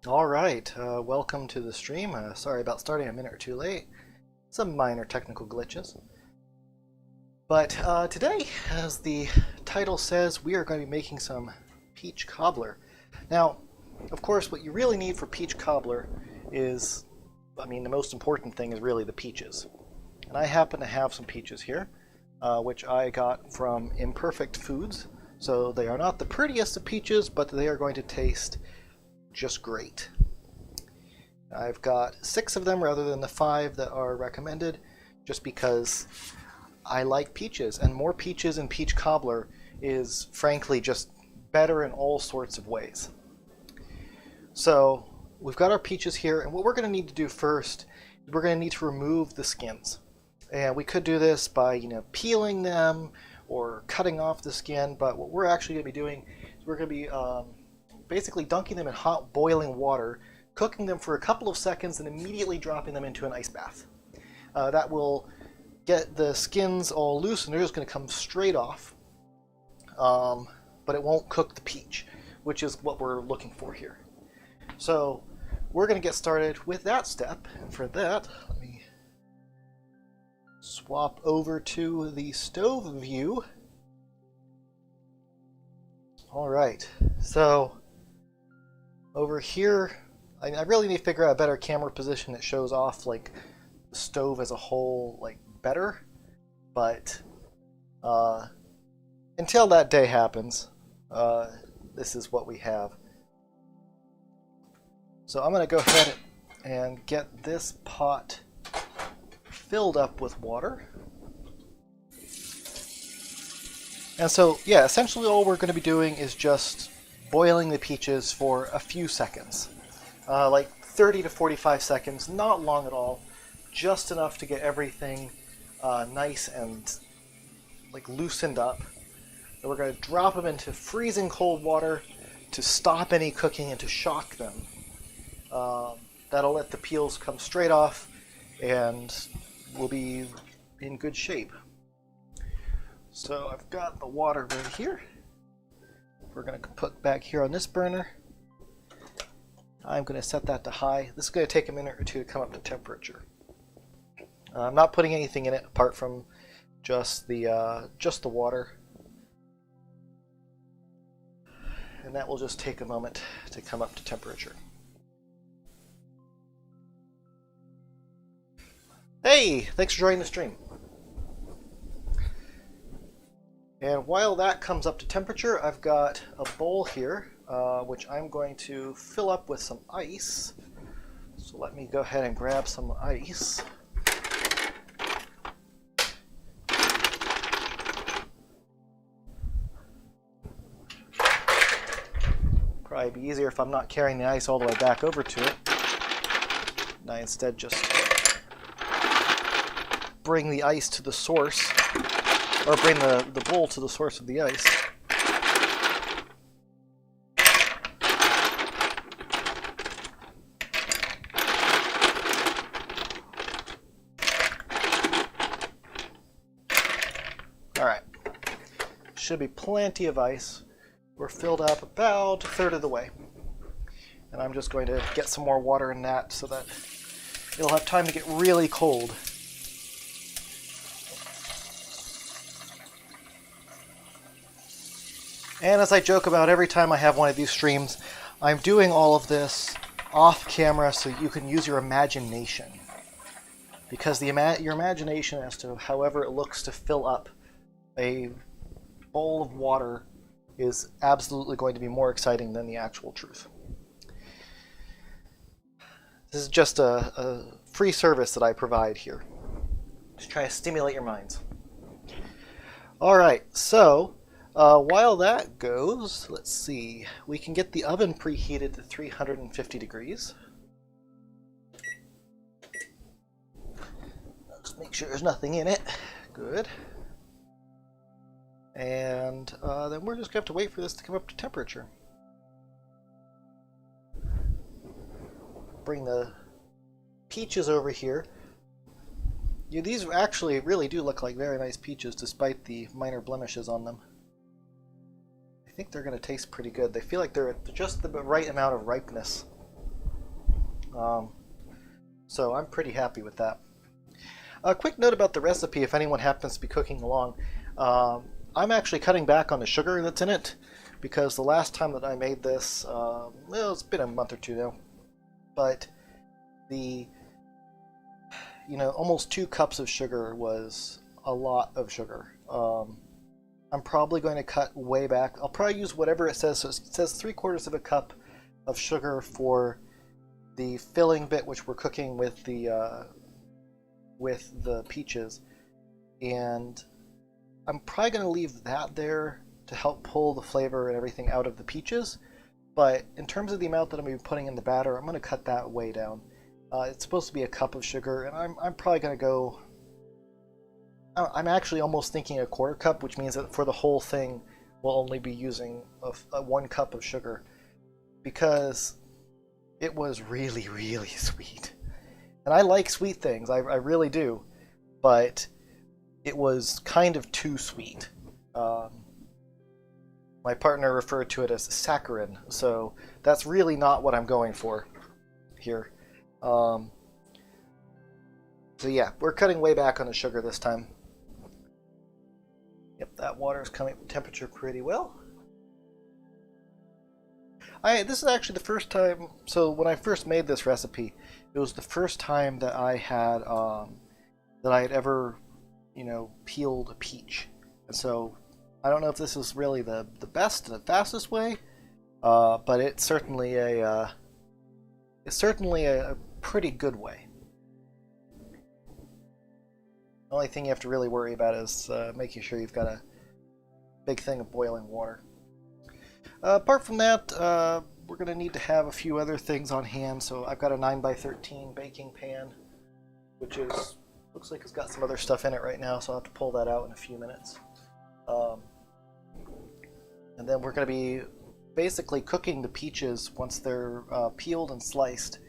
All right, welcome to the stream. Sorry about starting a minute or two late. Some minor technical glitches. But today, as the title says, we are going to be making some peach cobbler. Now, of course, what you really need for peach cobbler is, the most important thing is really the peaches. And I happen to have some peaches here, which I got from Imperfect Foods. So they are not the prettiest of peaches, but they are going to taste just great. I've got 6 of them rather than the 5 that are recommended, just because I like peaches, and more peaches in peach cobbler is frankly just better in all sorts of ways. So we've got our peaches here, and what we're going to need to do first is we're going to need to remove the skins. And we could do this by peeling them or cutting off the skin, but what we're actually going to be doing is we're going to be basically dunking them in hot boiling water, cooking them for a couple of seconds, and immediately dropping them into an ice bath. That will get the skins all loose, and they're just going to come straight off, but it won't cook the peach, which is what we're looking for here. So we're going to get started with that step, and for that, let me swap over to the stove view. All right, so over here, I really need to figure out a better camera position that shows off like the stove as a whole like better, but until that day happens, this is what we have. So I'm going to go ahead and get this pot filled up with water. And so, yeah, essentially all we're going to be doing is just boiling the peaches for a few seconds. Like 30 to 45 seconds, not long at all, just enough to get everything nice and like loosened up. And we're going to drop them into freezing cold water to stop any cooking and to shock them. That'll let the peels come straight off, and we'll be in good shape. So I've got the water right here. We're going to put back here on this burner. I'm going to set that to high. This is going to take a minute or two to come up to temperature. I'm not putting anything in it apart from just the water. And that will just take a moment to come up to temperature. Hey, thanks for joining the stream. And while that comes up to temperature, I've got a bowl here, which I'm going to fill up with some ice. So let me go ahead and grab some ice. Probably be easier if I'm not carrying the ice all the way back over to it. And I instead just bring the ice to the source, or bring the bowl to the source of the ice. Alright, should be plenty of ice. We're filled up about a third of the way. And I'm just going to get some more water in that so that it'll have time to get really cold. And as I joke about every time I have one of these streams, I'm doing all of this off camera so you can use your imagination. Because your imagination as to however it looks to fill up a bowl of water is absolutely going to be more exciting than the actual truth. This is just a free service that I provide here. Just try to stimulate your minds. Alright, so while that goes, let's see, we can get the oven preheated to 350 degrees. Just make sure there's nothing in it. Good. And then we're just going to have to wait for this to come up to temperature. Bring the peaches over here. Yeah, these actually really do look like very nice peaches despite the minor blemishes on them. I think they're going to taste pretty good. They feel like they're at just the right amount of ripeness. So I'm pretty happy with that. A quick note about the recipe, if anyone happens to be cooking along. I'm actually cutting back on the sugar that's in it because the last time that I made this, well, it's been a month or two now, but the, almost 2 cups of sugar was a lot of sugar. I'm probably going to cut way back. I'll probably use whatever it says. So it says 3/4 of a cup of sugar for the filling bit, which we're cooking with the peaches, and I'm probably going to leave that there to help pull the flavor and everything out of the peaches. But in terms of the amount that I'm going to be putting in the batter, I'm going to cut that way down. It's supposed to be a cup of sugar, and I'm probably going to go. I'm actually almost thinking a 1/4 cup, which means that for the whole thing, we'll only be using a 1 cup of sugar, because it was really, really sweet. And I like sweet things, I really do, but it was kind of too sweet. My partner referred to it as saccharin, so that's really not what I'm going for here. So yeah, we're cutting way back on the sugar this time. Yep, that water is coming up to temperature pretty well. This is actually the first time, so when I first made this recipe, it was the first time that I had ever, peeled a peach. And so I don't know if this is really the best and the fastest way, but it's certainly a pretty good way. The only thing you have to really worry about is making sure you've got a big thing of boiling water. Apart from that, we're going to need to have a few other things on hand. So I've got a 9x13 baking pan, which looks like it's got some other stuff in it right now, so I'll have to pull that out in a few minutes. And then we're going to be basically cooking the peaches once they're peeled and sliced.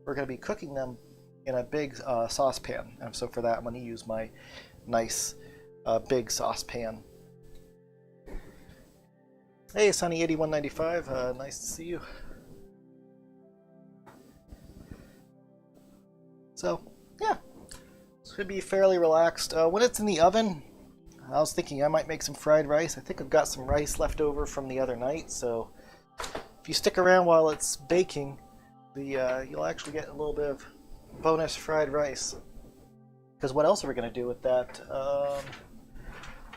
We're going to be cooking them in a big saucepan, and so for that I'm going to use my nice big saucepan. Hey, Sunny8195, nice to see you. So yeah, this should be fairly relaxed. When it's in the oven, I was thinking I might make some fried rice. I think I've got some rice left over from the other night, so if you stick around while it's baking, you'll actually get a little bit of bonus fried rice. Because what else are we going to do with that?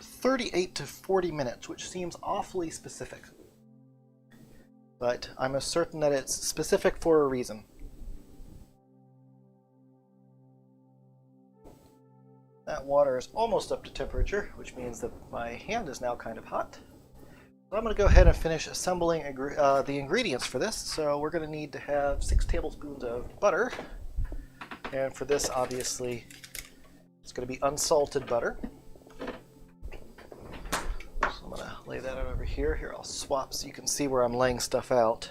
38 to 40 minutes, which seems awfully specific. But I'm certain that it's specific for a reason. That water is almost up to temperature, which means that my hand is now kind of hot. So I'm going to go ahead and finish assembling the ingredients for this. So we're going to need to have 6 tablespoons of butter. And for this, obviously, it's going to be unsalted butter. So I'm going to lay that out over here. Here, I'll swap so you can see where I'm laying stuff out.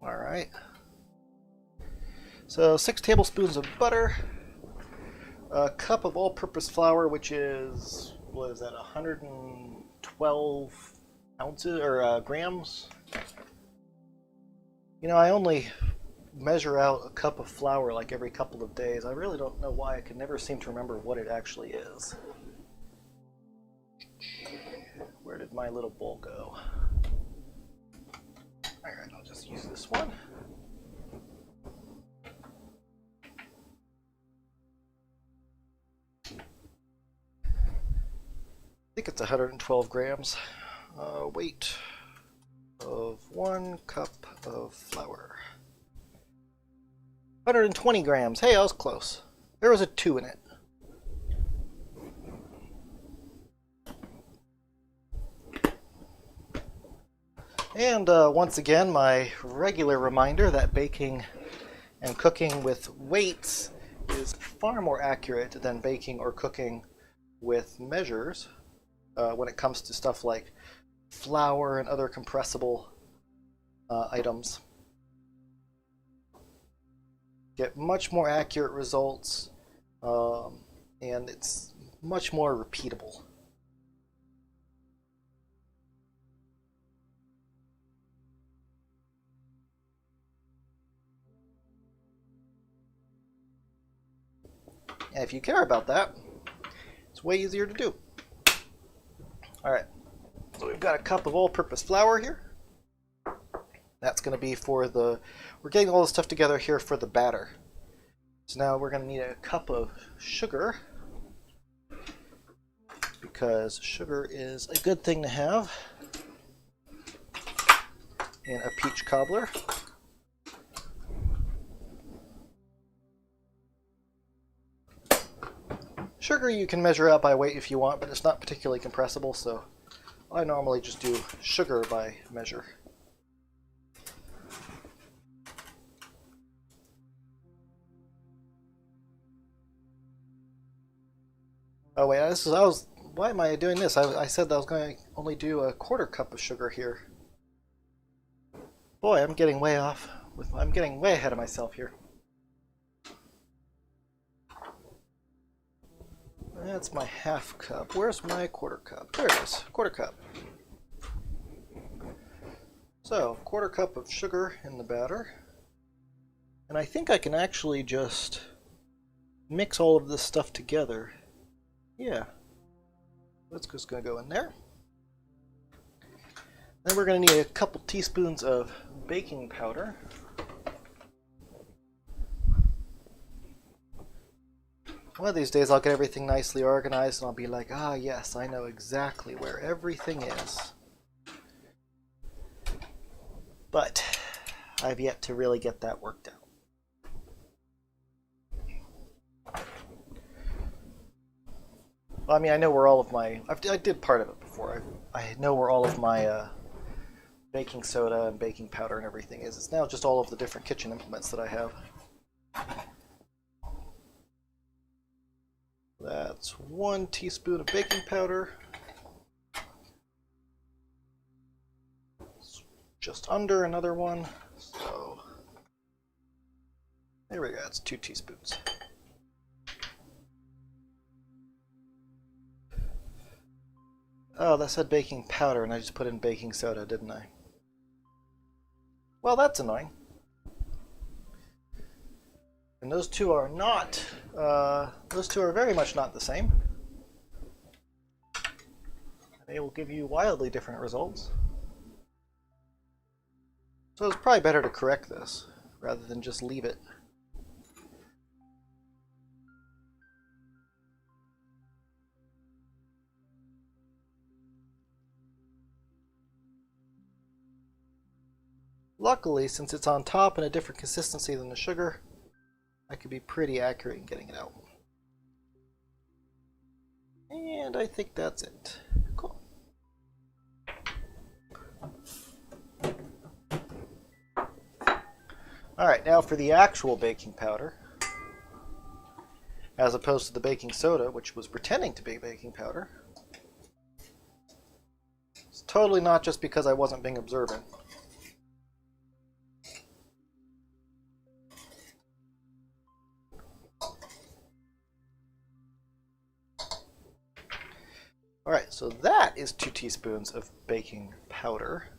All right. So 6 tablespoons of butter, a cup of all-purpose flour, which is, what is that, 112 ounces or grams? I only measure out a cup of flour like every couple of days. I really don't know why. I can never seem to remember what it actually is. Where did my little bowl go? Alright, I'll just use this one. I think it's 112 grams. Weight of 1 cup of flour. 120 grams. Hey, I was close. There was a 2 in it. And once again, my regular reminder that baking and cooking with weights is far more accurate than baking or cooking with measures when it comes to stuff like flour and other compressible items. Get much more accurate results, and it's much more repeatable. And if you care about that, it's way easier to do. Alright, so we've got a cup of all-purpose flour here. That's going to be for the... We're getting all the stuff together here for the batter. So now we're going to need a cup of sugar, because sugar is a good thing to have in a peach cobbler. Sugar you can measure out by weight if you want, but it's not particularly compressible, so I normally just do sugar by measure. Oh wait, why am I doing this? I said that I was going to only do a quarter cup of sugar here. Boy, I'm getting way I'm getting way ahead of myself here. That's my half cup. Where's my quarter cup? There it is, quarter cup. So, quarter cup of sugar in the batter. And I think I can actually just mix all of this stuff together. Yeah. That's just going to go in there. Then we're going to need a couple teaspoons of baking powder. One of these days I'll get everything nicely organized and I'll be like, ah yes, I know exactly where everything is. But I've yet to really get that worked out. Well, I mean, I know where all of my... I did part of it before. I know where all of my baking soda and baking powder and everything is. It's now just all of the different kitchen implements that I have. That's 1 teaspoon of baking powder. Just under another one. So there we go, that's 2 teaspoons. Oh, that said baking powder and I just put in baking soda, didn't I? Well, that's annoying. And those two are not, those two are very much not the same. They will give you wildly different results. So it's probably better to correct this, rather than just leave it. Luckily, since it's on top and a different consistency than the sugar, I could be pretty accurate in getting it out. And I think that's it. Cool. Alright, now for the actual baking powder. As opposed to the baking soda, which was pretending to be baking powder. It's totally not just because I wasn't being observant. Alright, so that is 2 teaspoons of baking powder.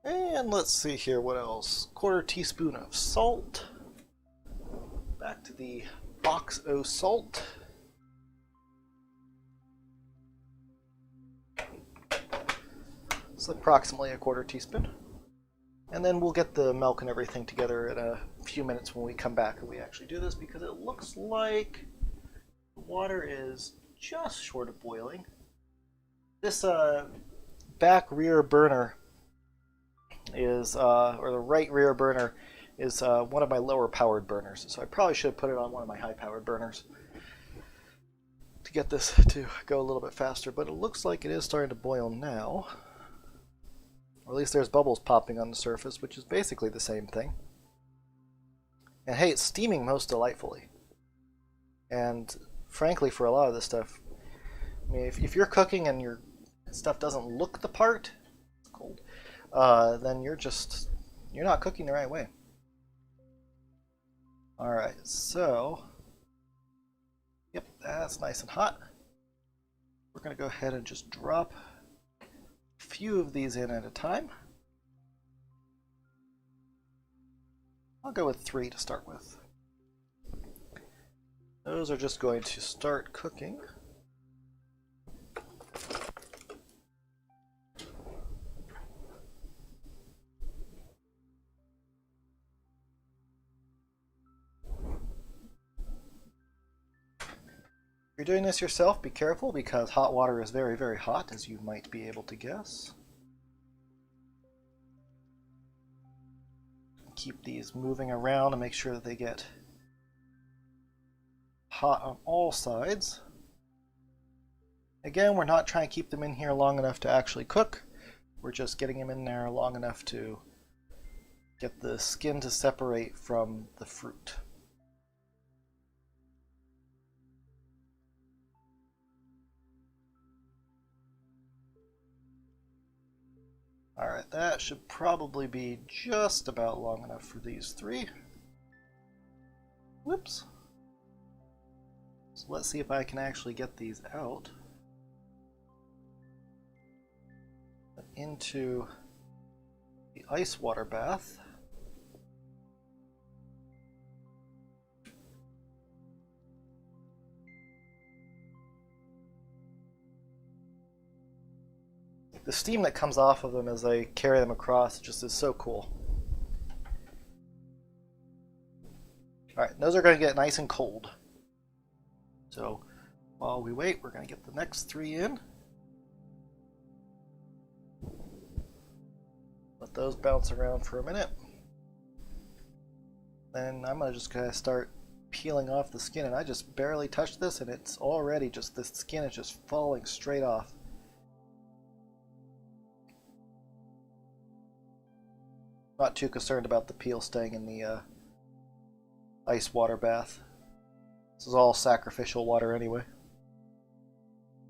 And let's see here, what else? 1/4 teaspoon of salt. Back to the box o' salt. It's approximately 1/4 teaspoon. And then we'll get the milk and everything together in a few minutes when we come back and we actually do this, because it looks like the water is just short of boiling. This back rear burner is, or the right rear burner is one of my lower powered burners. So I probably should have put it on one of my high powered burners to get this to go a little bit faster. But it looks like it is starting to boil now. Or at least there's bubbles popping on the surface, which is basically the same thing. And hey, it's steaming most delightfully. And frankly, for a lot of this stuff, I mean, if you're cooking and your stuff doesn't look the part, it's cold, then you're not cooking the right way. Alright, so, yep, that's nice and hot. We're going to go ahead and just drop a few of these in at a time. I'll go with 3 to start with. Those are just going to start cooking. If you're doing this yourself, be careful because hot water is very, very hot, as you might be able to guess. Keep these moving around and make sure that they get hot on all sides. Again, we're not trying to keep them in here long enough to actually cook. We're just getting them in there long enough to get the skin to separate from the fruit. Alright, that should probably be just about long enough for these three. Whoops. So let's see if I can actually get these out into the ice water bath. The steam that comes off of them as I carry them across just is so cool. Alright, those are going to get nice and cold. So while we wait, we're going to get the next three in. Let those bounce around for a minute. Then I'm just going to start peeling off the skin, and I just barely touched this and it's already just, the skin is just falling straight off. Not too concerned about the peel staying in the ice water bath. This is all sacrificial water anyway.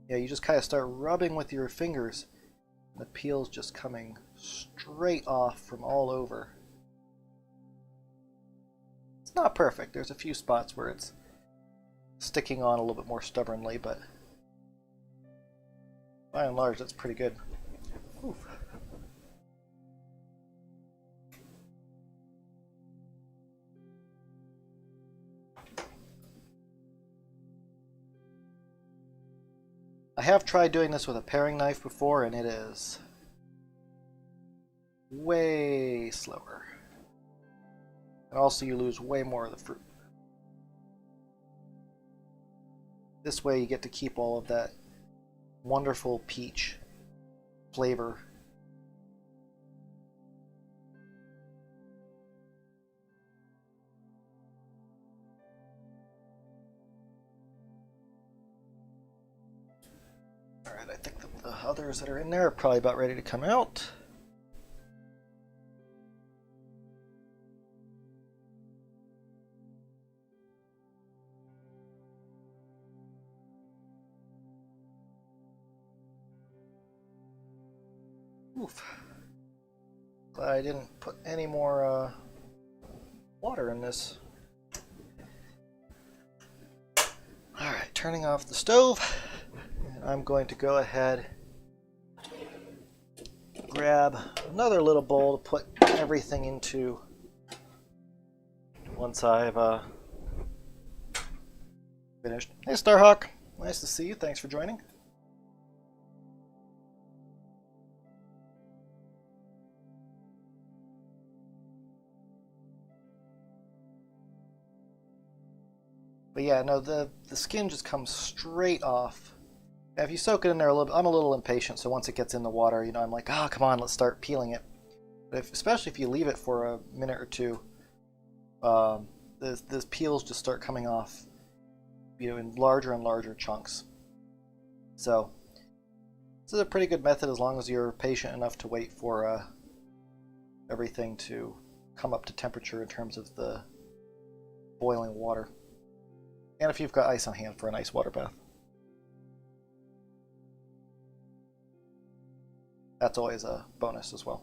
Yeah, you just kind of start rubbing with your fingers, and the peel's just coming straight off from all over. It's not perfect. There's a few spots where it's sticking on a little bit more stubbornly, but by and large, that's pretty good. Oof. I have tried doing this with a paring knife before, and it is way slower. And also you lose way more of the fruit. This way you get to keep all of that wonderful peach flavor. Alright, I think that the others that are in there are probably about ready to come out. Oof. Glad I didn't put any more water in this. Alright, turning off the stove. I'm going to go ahead, grab another little bowl to put everything into once I've finished. Hey Starhawk, nice to see you. Thanks for joining. But yeah, no, the skin just comes straight off. If you soak it in there a little bit, I'm a little impatient, so once it gets in the water, you know, I'm like, oh, come on, let's start peeling it. But especially if you leave it for a minute or two, the peels just start coming off, you know, in larger and larger chunks. So this is a pretty good method as long as you're patient enough to wait for everything to come up to temperature in terms of the boiling water. And if you've got ice on hand for an ice water bath. That's always a bonus as well.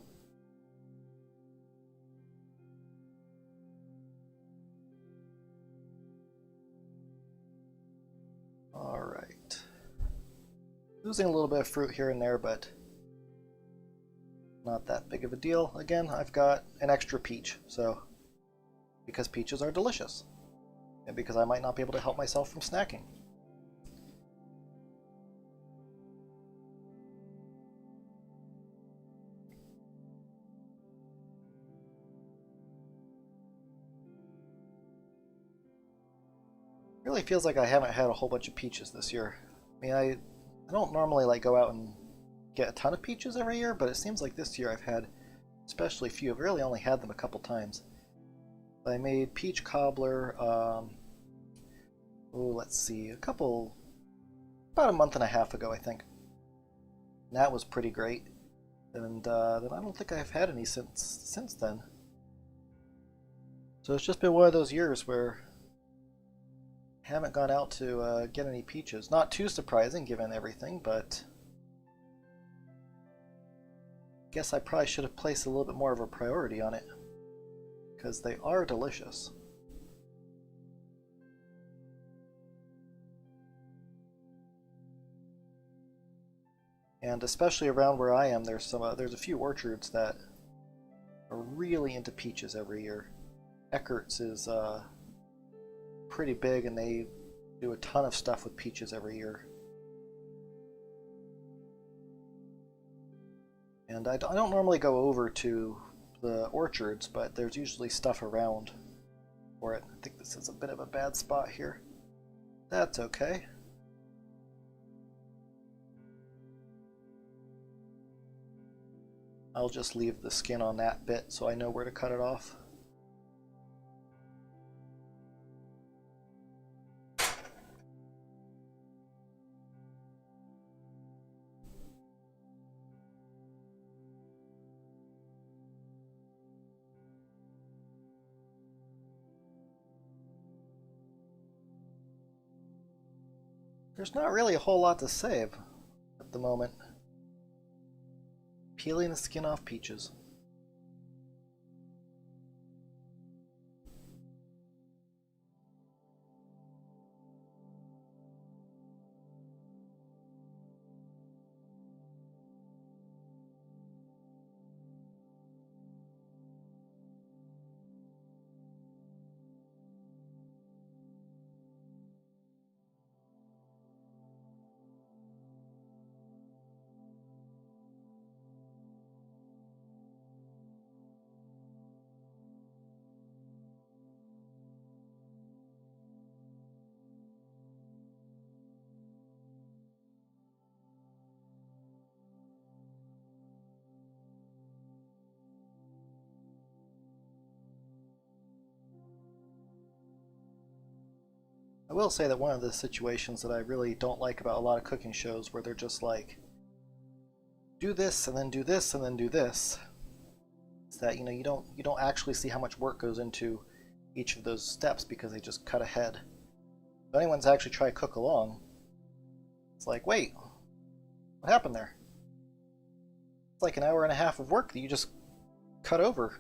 Alright. Losing a little bit of fruit here and there, but not that big of a deal. Again, I've got an extra peach, so because peaches are delicious. and because I might not be able to help myself from snacking. Really feels like I haven't had a whole bunch of peaches this year. I mean, I don't normally like go out and get a ton of peaches every year, but it seems like this year I've had especially few. I've really only had them a couple times. I made peach cobbler, let's see, about a month and a half ago, I think. And that was pretty great. And then I don't think I've had any since then. So it's just been one of those years where I haven't gone out to get any peaches. Not too surprising given everything, but I guess I probably should have placed a little bit more of a priority on it, because they are delicious. And especially around where I am, there's a few orchards that are really into peaches every year. Eckert's is pretty big, and they do a ton of stuff with peaches every year. And I don't normally go over to the orchards, but there's usually stuff around for it. I think this is a bit of a bad spot here. That's okay. I'll just leave the skin on that bit so I know where to cut it off. There's not really a whole lot to save at the moment. Peeling the skin off peaches. I will say that one of the situations that I really don't like about a lot of cooking shows where they're just like, do this and then do this and then do this, is that you don't actually see how much work goes into each of those steps because they just cut ahead. If anyone's actually tried to cook along, it's like, wait, what happened there? It's like an hour and a half of work that you just cut over.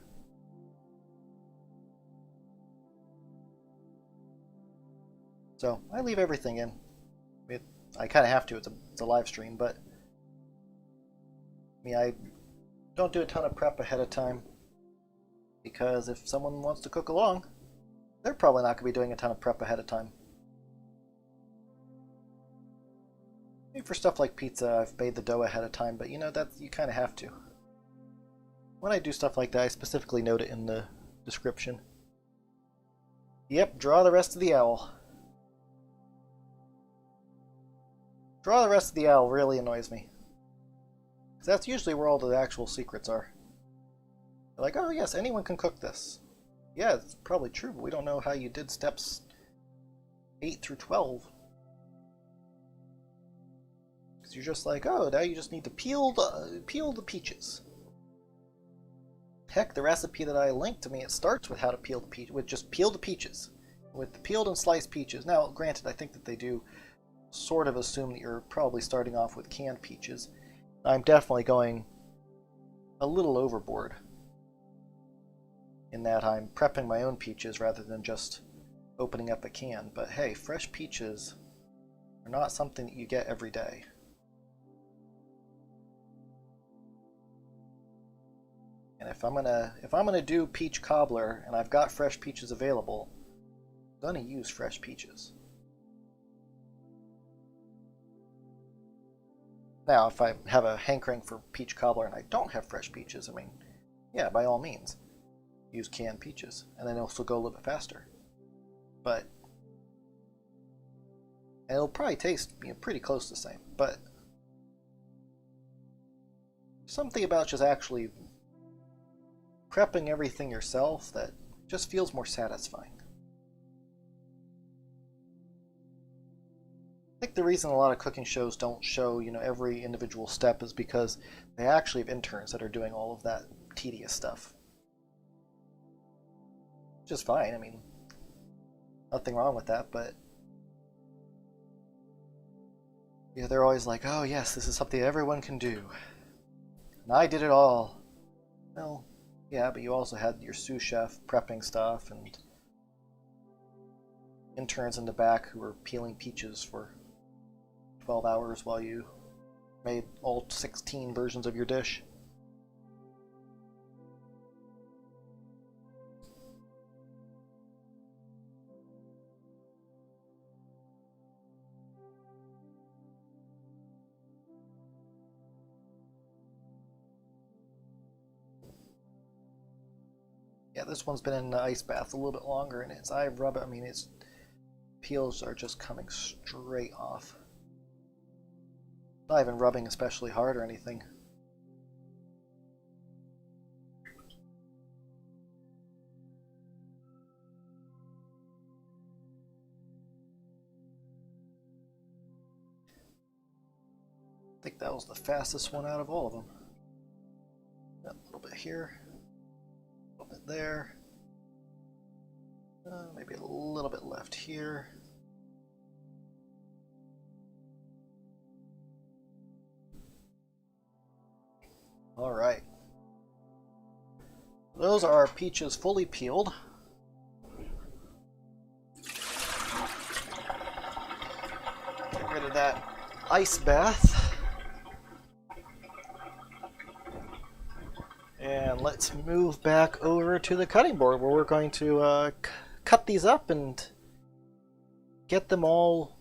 So I leave everything in. I kind of have to. It's a live stream, but I don't do a ton of prep ahead of time, because if someone wants to cook along, they're probably not going to be doing a ton of prep ahead of time. Maybe for stuff like pizza, I've made the dough ahead of time, but that you kind of have to. When I do stuff like that, I specifically note it in the description. Yep, draw the rest of the owl. Draw the rest of the owl really annoys me. Because that's usually where all the actual secrets are. They're like, oh yes, anyone can cook this. Yeah, it's probably true, but we don't know how you did steps 8 through 12. Because you're just like, oh, now you just need to peel the peaches. Heck, the recipe that I linked to me, it starts with how to peel the peaches, with just peel the peaches. With the peeled and sliced peaches. Now, granted, I think that they do sort of assume that you're probably starting off with canned peaches. I'm definitely going a little overboard in that I'm prepping my own peaches rather than just opening up a can. But hey, fresh peaches are not something that you get every day. And if I'm gonna do peach cobbler and I've got fresh peaches available, I'm going to use fresh peaches. Now, if I have a hankering for peach cobbler and I don't have fresh peaches, I mean, yeah, by all means, use canned peaches, and then also go a little bit faster. But and it'll probably taste pretty close to the same. But something about just actually prepping everything yourself that just feels more satisfying. I think the reason a lot of cooking shows don't show, every individual step is because they actually have interns that are doing all of that tedious stuff. Which is fine, I mean, nothing wrong with that, but they're always like, oh yes, this is something everyone can do. And I did it all. Well, yeah, but you also had your sous chef prepping stuff and interns in the back who were peeling peaches for 12 hours while you made all 16 versions of your dish. Yeah, this one's been in the ice bath a little bit longer, and as I rub it, I mean, its peels are just coming straight off. Not even rubbing especially hard or anything. I think that was the fastest one out of all of them. A little bit here, a little bit there, maybe a little bit left here. All right. Those are our peaches fully peeled. Get rid of that ice bath. And let's move back over to the cutting board where we're going to cut these up and get them all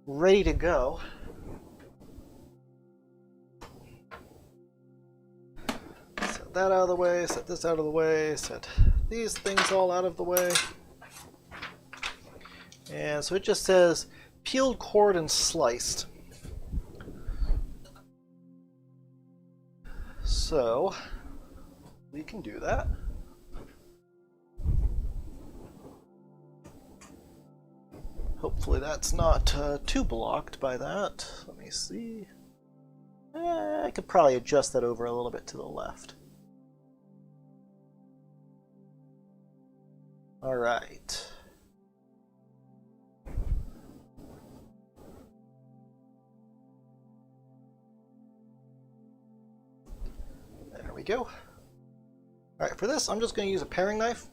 ready to go. That out of the way, set this out of the way, set these things all out of the way. And so it just says peeled, cored, and sliced. So we can do that. Hopefully that's not too blocked by that. Let me see. I could probably adjust that over a little bit to the left. All right. There we go. All right, for this, I'm just going to use a paring knife.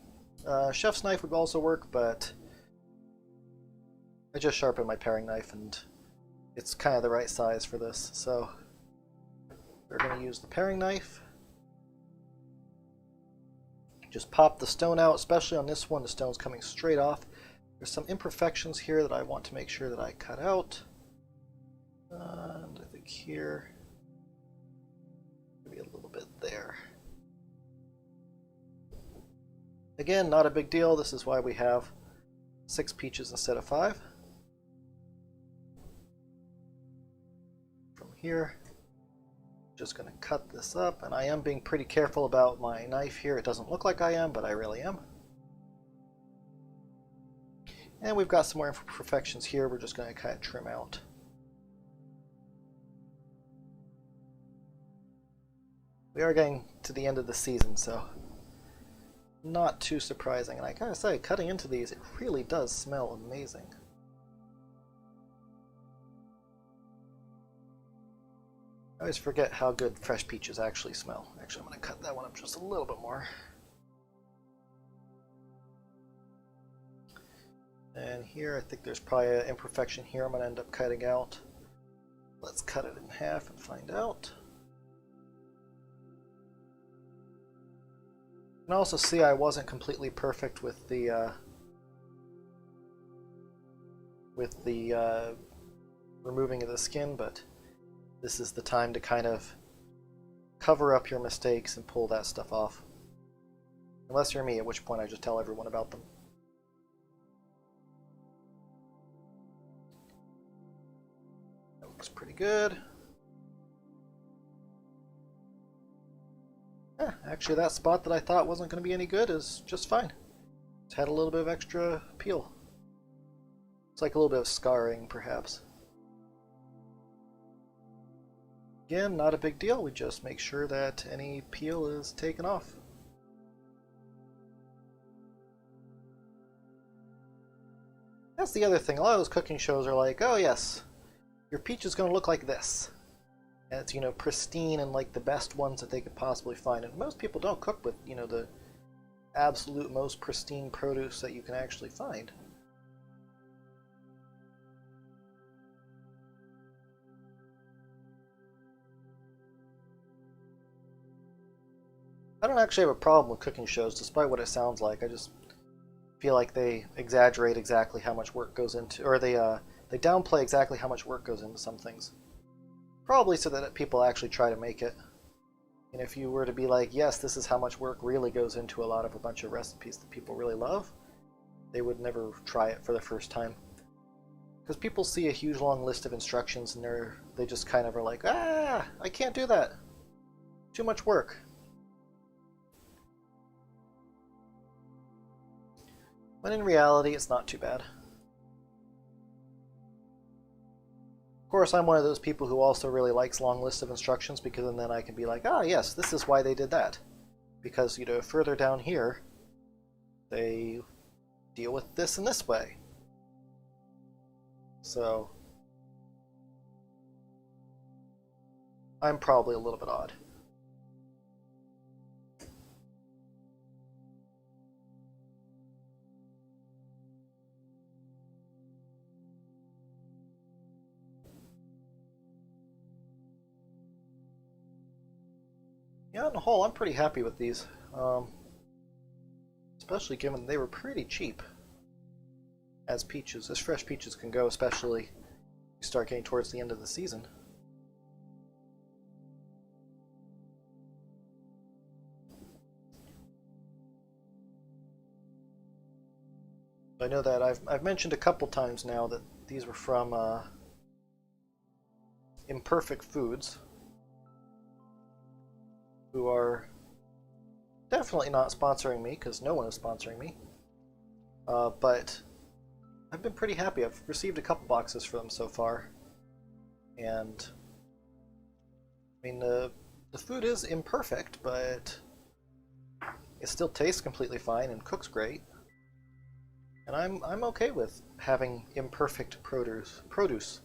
Chef's knife would also work, but I just sharpened my paring knife, and it's kind of the right size for this. So we're going to use the paring knife. Just pop the stone out, especially on this one, the stone's coming straight off. There's some imperfections here that I want to make sure that I cut out. And I think here, maybe a little bit there. Again, not a big deal. This is why we have 6 peaches instead of 5. From here, just going to cut this up, and I am being pretty careful about my knife here. It doesn't look like I am, but I really am. And we've got some more imperfections here we're just going to kind of trim out. We are getting to the end of the season, so not too surprising. And I gotta say, cutting into these, it really does smell amazing. I always forget how good fresh peaches actually smell. Actually, I'm going to cut that one up just a little bit more. And here, I think there's probably an imperfection here I'm going to end up cutting out. Let's cut it in half and find out. You can also see I wasn't completely perfect with the with the removing of the skin, but this is the time to kind of cover up your mistakes and pull that stuff off. Unless you're me, at which point I just tell everyone about them. That looks pretty good. Actually, that spot that I thought wasn't going to be any good is just fine. It's had a little bit of extra peel. It's like a little bit of scarring, perhaps. Again, not a big deal. We just make sure that any peel is taken off. That's the other thing. A lot of those cooking shows are like, oh yes, your peach is going to look like this. And it's, you know, pristine and like the best ones that they could possibly find. And most people don't cook with, you know, the absolute most pristine produce that you can actually find. I don't actually have a problem with cooking shows, despite what it sounds like. I just feel like they exaggerate exactly how much work goes into, or they downplay exactly how much work goes into some things. Probably so that people actually try to make it. And if you were to be like, yes, this is how much work really goes into a bunch of recipes that people really love, they would never try it for the first time. Because people see a huge long list of instructions and they just kind of are like, ah, I can't do that. Too much work. When in reality, it's not too bad. Of course, I'm one of those people who also really likes long lists of instructions, because then I can be like, ah, yes, this is why they did that. Because, you know, further down here, they deal with this in this way. So, I'm probably a little bit odd. Yeah, on the whole, I'm pretty happy with these. Especially given they were pretty cheap. As peaches, as fresh peaches can go, especially you start getting towards the end of the season. I know that I've mentioned a couple times now that these were from Imperfect Foods, who are definitely not sponsoring me, because no one is sponsoring me. But I've been pretty happy. I've received a couple boxes from them so far. And I mean, the food is imperfect, but it still tastes completely fine and cooks great. And I'm okay with having imperfect produce.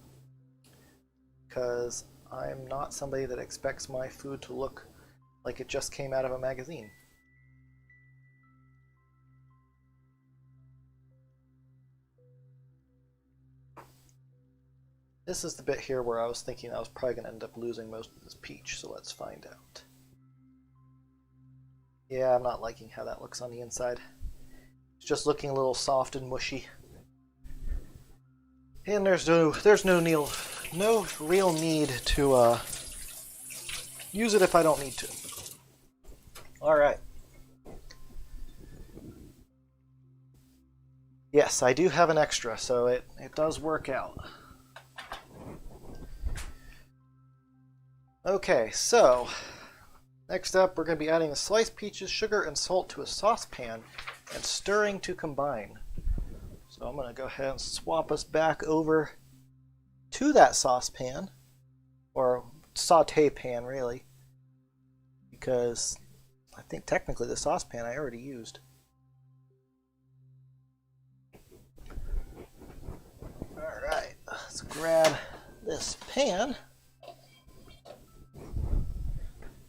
Because I'm not somebody that expects my food to look like it just came out of a magazine. This is the bit here where I was thinking I was probably going to end up losing most of this peach, so let's find out. Yeah, I'm not liking how that looks on the inside. It's just looking a little soft and mushy. And there's no real need to use it if I don't need to. Alright. Yes, I do have an extra, so it does work out. Okay, so next up we're going to be adding the sliced peaches, sugar, and salt to a saucepan and stirring to combine. So I'm going to go ahead and swap us back over to that saucepan, or saute pan really, because I think technically the saucepan I already used. Alright, let's grab this pan,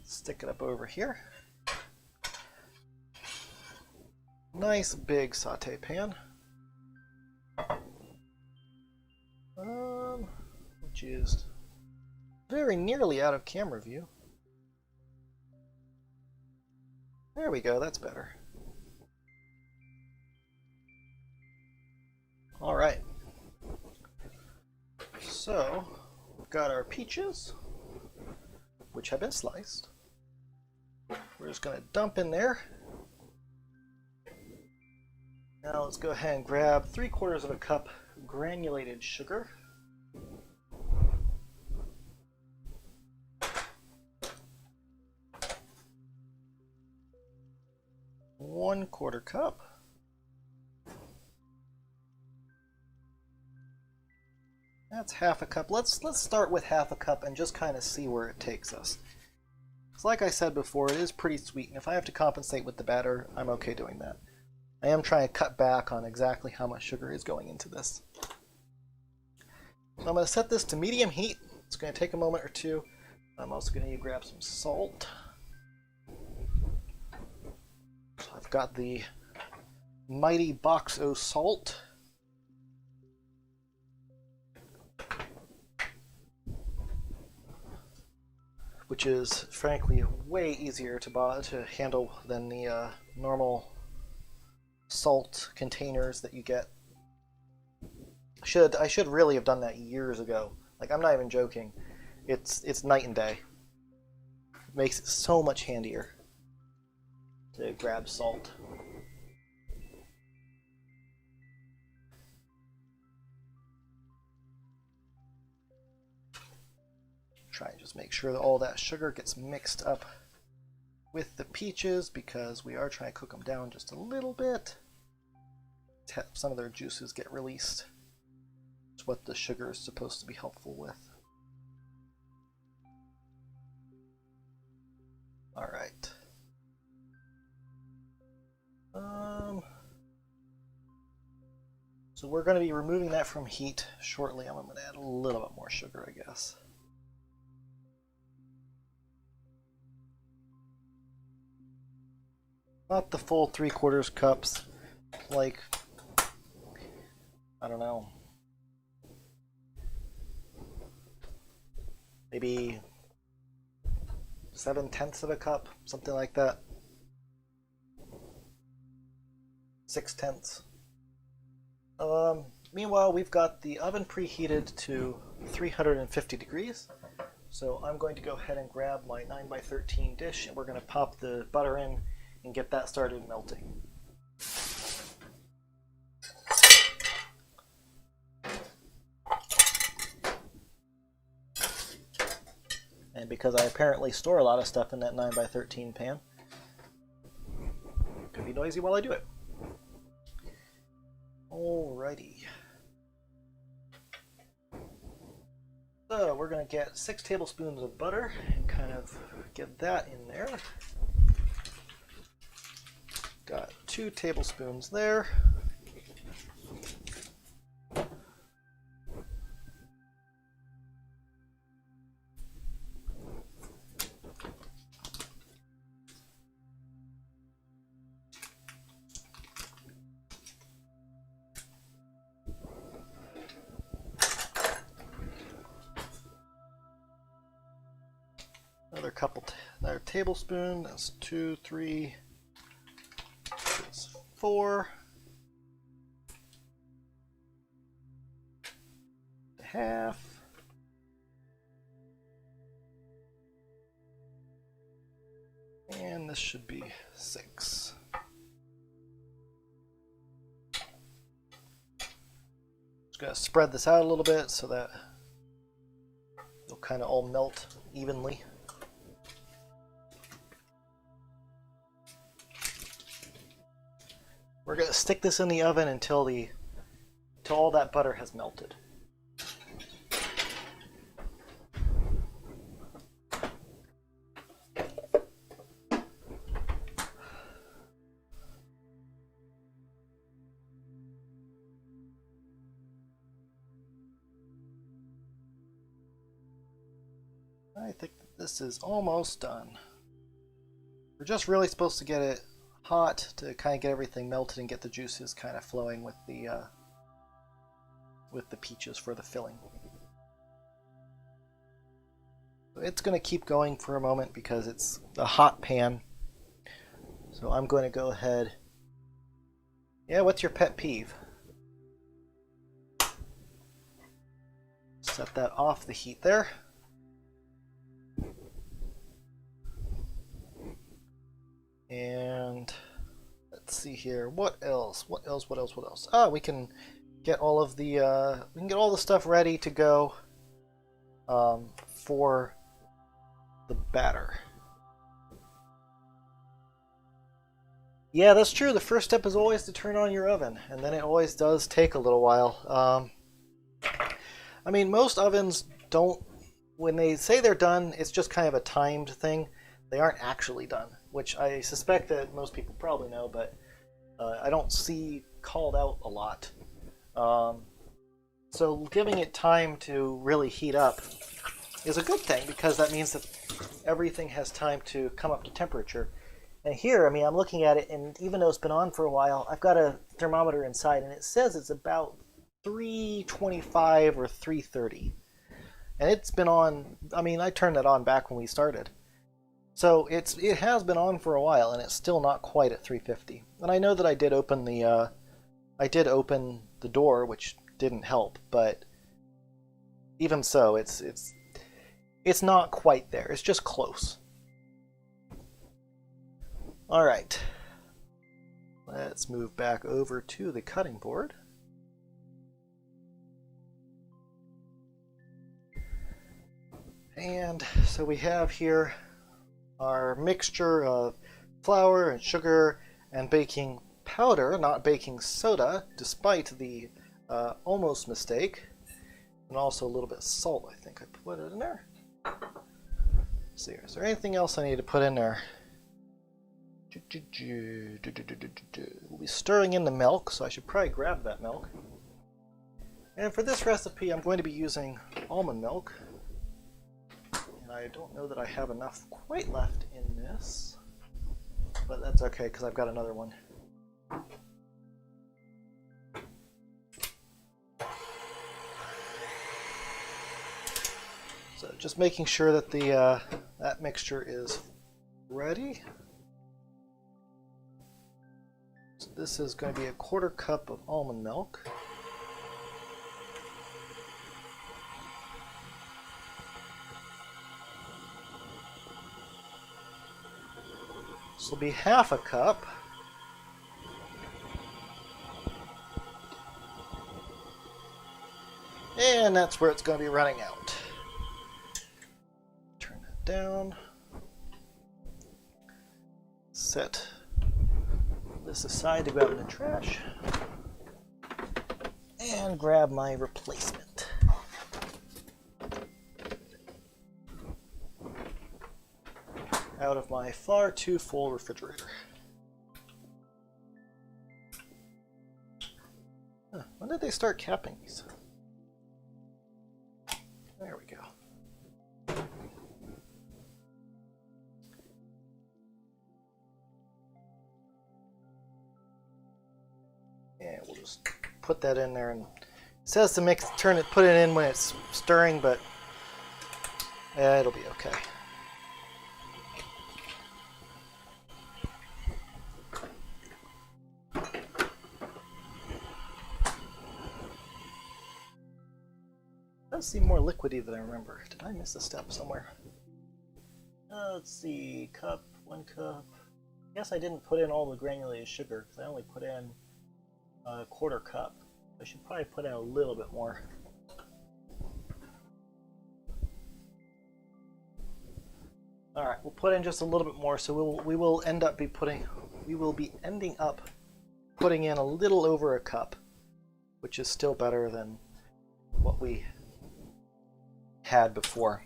stick it up over here. Nice big saute pan. Which is very nearly out of camera view. There we go, that's better. Alright. So, we've got our peaches, which have been sliced. We're just going to dump in there. Now let's go ahead and grab 3/4 of a cup granulated sugar. One-quarter cup. That's half a cup. Let's start with half a cup and just kind of see where it takes us. Because like I said before, it is pretty sweet, and if I have to compensate with the batter, I'm okay doing that. I am trying to cut back on exactly how much sugar is going into this. So I'm going to set this to medium heat. It's going to take a moment or two. I'm also going to grab some salt. So I've got the mighty box o' salt. Which is frankly way easier to handle than the normal salt containers that you get. I should really have done that years ago. Like, I'm not even joking. It's night and day. It makes it so much handier to grab salt. Try and just make sure that all that sugar gets mixed up with the peaches, because we are trying to cook them down just a little bit to have some of their juices get released. It's what the sugar is supposed to be helpful with. All right. So we're going to be removing that from heat shortly. I'm going to add a little bit more sugar, I guess. Not the full 3/4 cups, like, I don't know, maybe 7/10 of a cup, something like that. 6/10. Meanwhile, we've got the oven preheated to 350 degrees. So I'm going to go ahead and grab my 9x13 dish, and we're going to pop the butter in and get that started melting. And because I apparently store a lot of stuff in that 9x13 pan, it could be noisy while I do it. Alrighty. So we're going to get 6 tablespoons of butter and kind of get that in there. Got 2 tablespoons there. Another tablespoon. That's 2, 3, 4. Half. And this should be 6. Just gonna spread this out a little bit so that it'll kind of all melt evenly. We're going to stick this in the oven until all that butter has melted. I think this is almost done. We're just really supposed to get it hot to kind of get everything melted and get the juices kind of flowing with the peaches for the filling. So it's going to keep going for a moment because it's a hot pan. So I'm going to go ahead. Yeah, what's your pet peeve? set that off the heat there. And let's see here. What else? What else? What else? What else? Ah, we can get all of the we can get all the stuff ready to go for the batter. Yeah, that's true. The first step is always to turn on your oven, and then it always does take a little while. I mean, most ovens don't, when they say they're done, it's just kind of a timed thing. They aren't actually done, which I suspect that most people probably know, but I don't see called out a lot. So giving it time to really heat up is a good thing, because that means that everything has time to come up to temperature. And here, I mean, I'm looking at it, and even though it's been on for a while, I've got a thermometer inside, and it says it's about 325 or 330. And it's been on, I mean, I turned that on back when we started. So it has been on for a while, and it's still not quite at 350. And I know that I did open the door, which didn't help, but even so, it's not quite there. It's just close. All right, let's move back over to the cutting board. And so we have here our mixture of flour and sugar and baking powder, not baking soda, despite the almost mistake, and also a little bit of salt. I think I put it in there. Let's see, is there anything else I need to put in there? We'll be stirring in the milk, so I should probably grab that milk. And for this recipe, I'm going to be using almond milk. And I don't know that I have enough quite left in this, but that's okay because I've got another one. So just making sure that the that mixture is ready. So this is going to be a 1/4 cup of almond milk. This will be 1/2 cup. And that's where it's going to be running out. Turn it down. Set this aside to grab in the trash. And grab my replacement. Out of my far too full refrigerator. Huh, when did they start capping these? There we go. And we'll just put that in there, and it says to put it in when it's stirring, but it'll be okay. It does seem more liquidy than I remember. Did I miss a step somewhere? Let's see, 1 cup. I guess I didn't put in all the granulated sugar because I only put in a 1/4 cup. I should probably put in a little bit more. All right, we'll put in just a little bit more. So we will ending up putting in a little over a cup, which is still better than what we had before,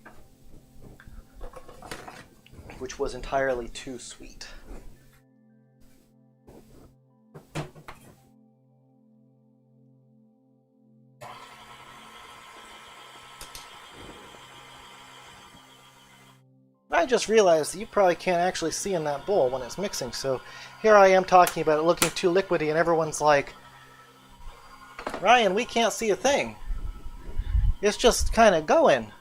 which was entirely too sweet. I just realized that you probably can't actually see in that bowl when it's mixing, so here I am talking about it looking too liquidy, and everyone's like, Ryan, we can't see a thing. It's just kind of going.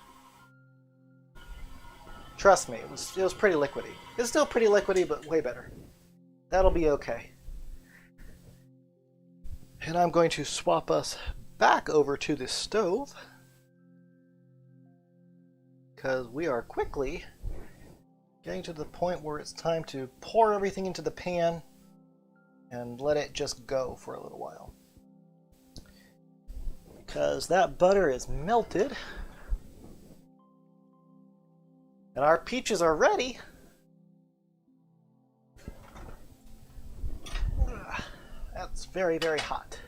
Trust me, it was pretty liquidy. It's still pretty liquidy, but way better. That'll be okay. And I'm going to swap us back over to the stove. because we are quickly getting to the point where it's time to pour everything into the pan and let it just go for a little while. Because that butter is melted and our peaches are ready. That's very, very hot.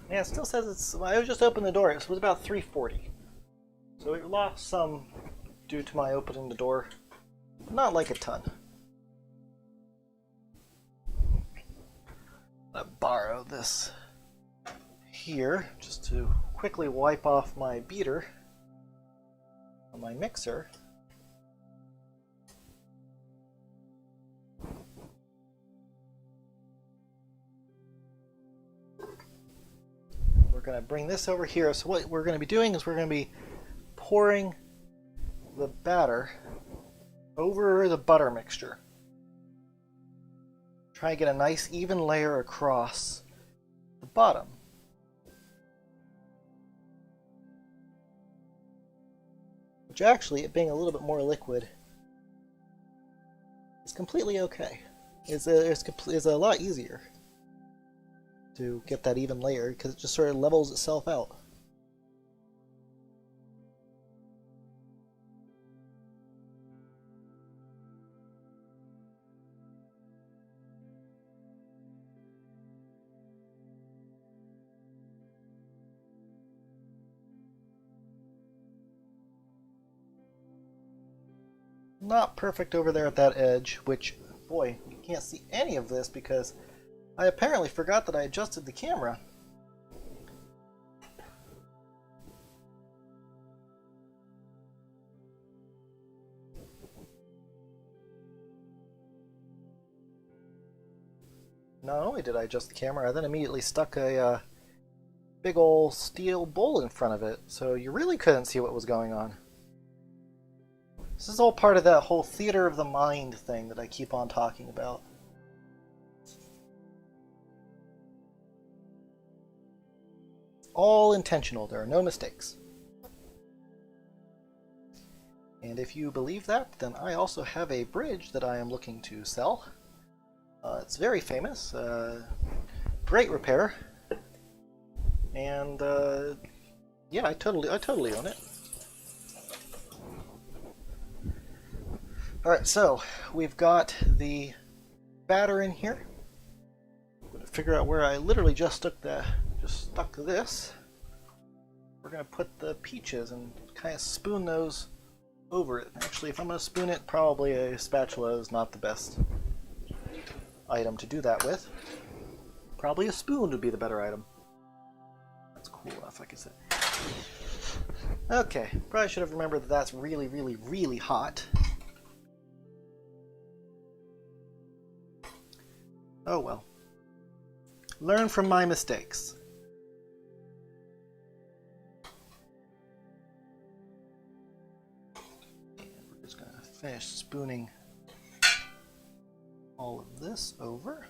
Yeah, it still says it's, I just opened the door, it was about 340. So we lost some due to my opening the door. Not like a ton. I'll borrow this here just to quickly wipe off my beater on my mixer. We're going to bring this over here. So what we're going to be doing is we're going to be pouring the batter over the butter mixture. Try and get a nice even layer across the bottom. Which actually, it being a little bit more liquid, is completely okay. It's a lot easier to get that even layer because it just sort of levels itself out. Not perfect over there at that edge, which, boy, you can't see any of this because I apparently forgot that I adjusted the camera. Not only did I adjust the camera, I then immediately stuck a big old steel bowl in front of it, so you really couldn't see what was going on. This is all part of that whole theater of the mind thing that I keep on talking about. All intentional, there are no mistakes. And if you believe that, then I also have a bridge that I am looking to sell. It's very famous, great repair, and yeah, I totally own it. Alright, so we've got the batter in here. I'm going to figure out where I literally just stuck this. We're going to put the peaches and kind of spoon those over it. Actually, if I'm going to spoon it, probably a spatula is not the best item to do that with. Probably a spoon would be the better item. That's cool enough, like I said. Okay, probably should have remembered that that's really, really, really hot. Oh well. Learn from my mistakes. And we're just going to finish spooning all of this over.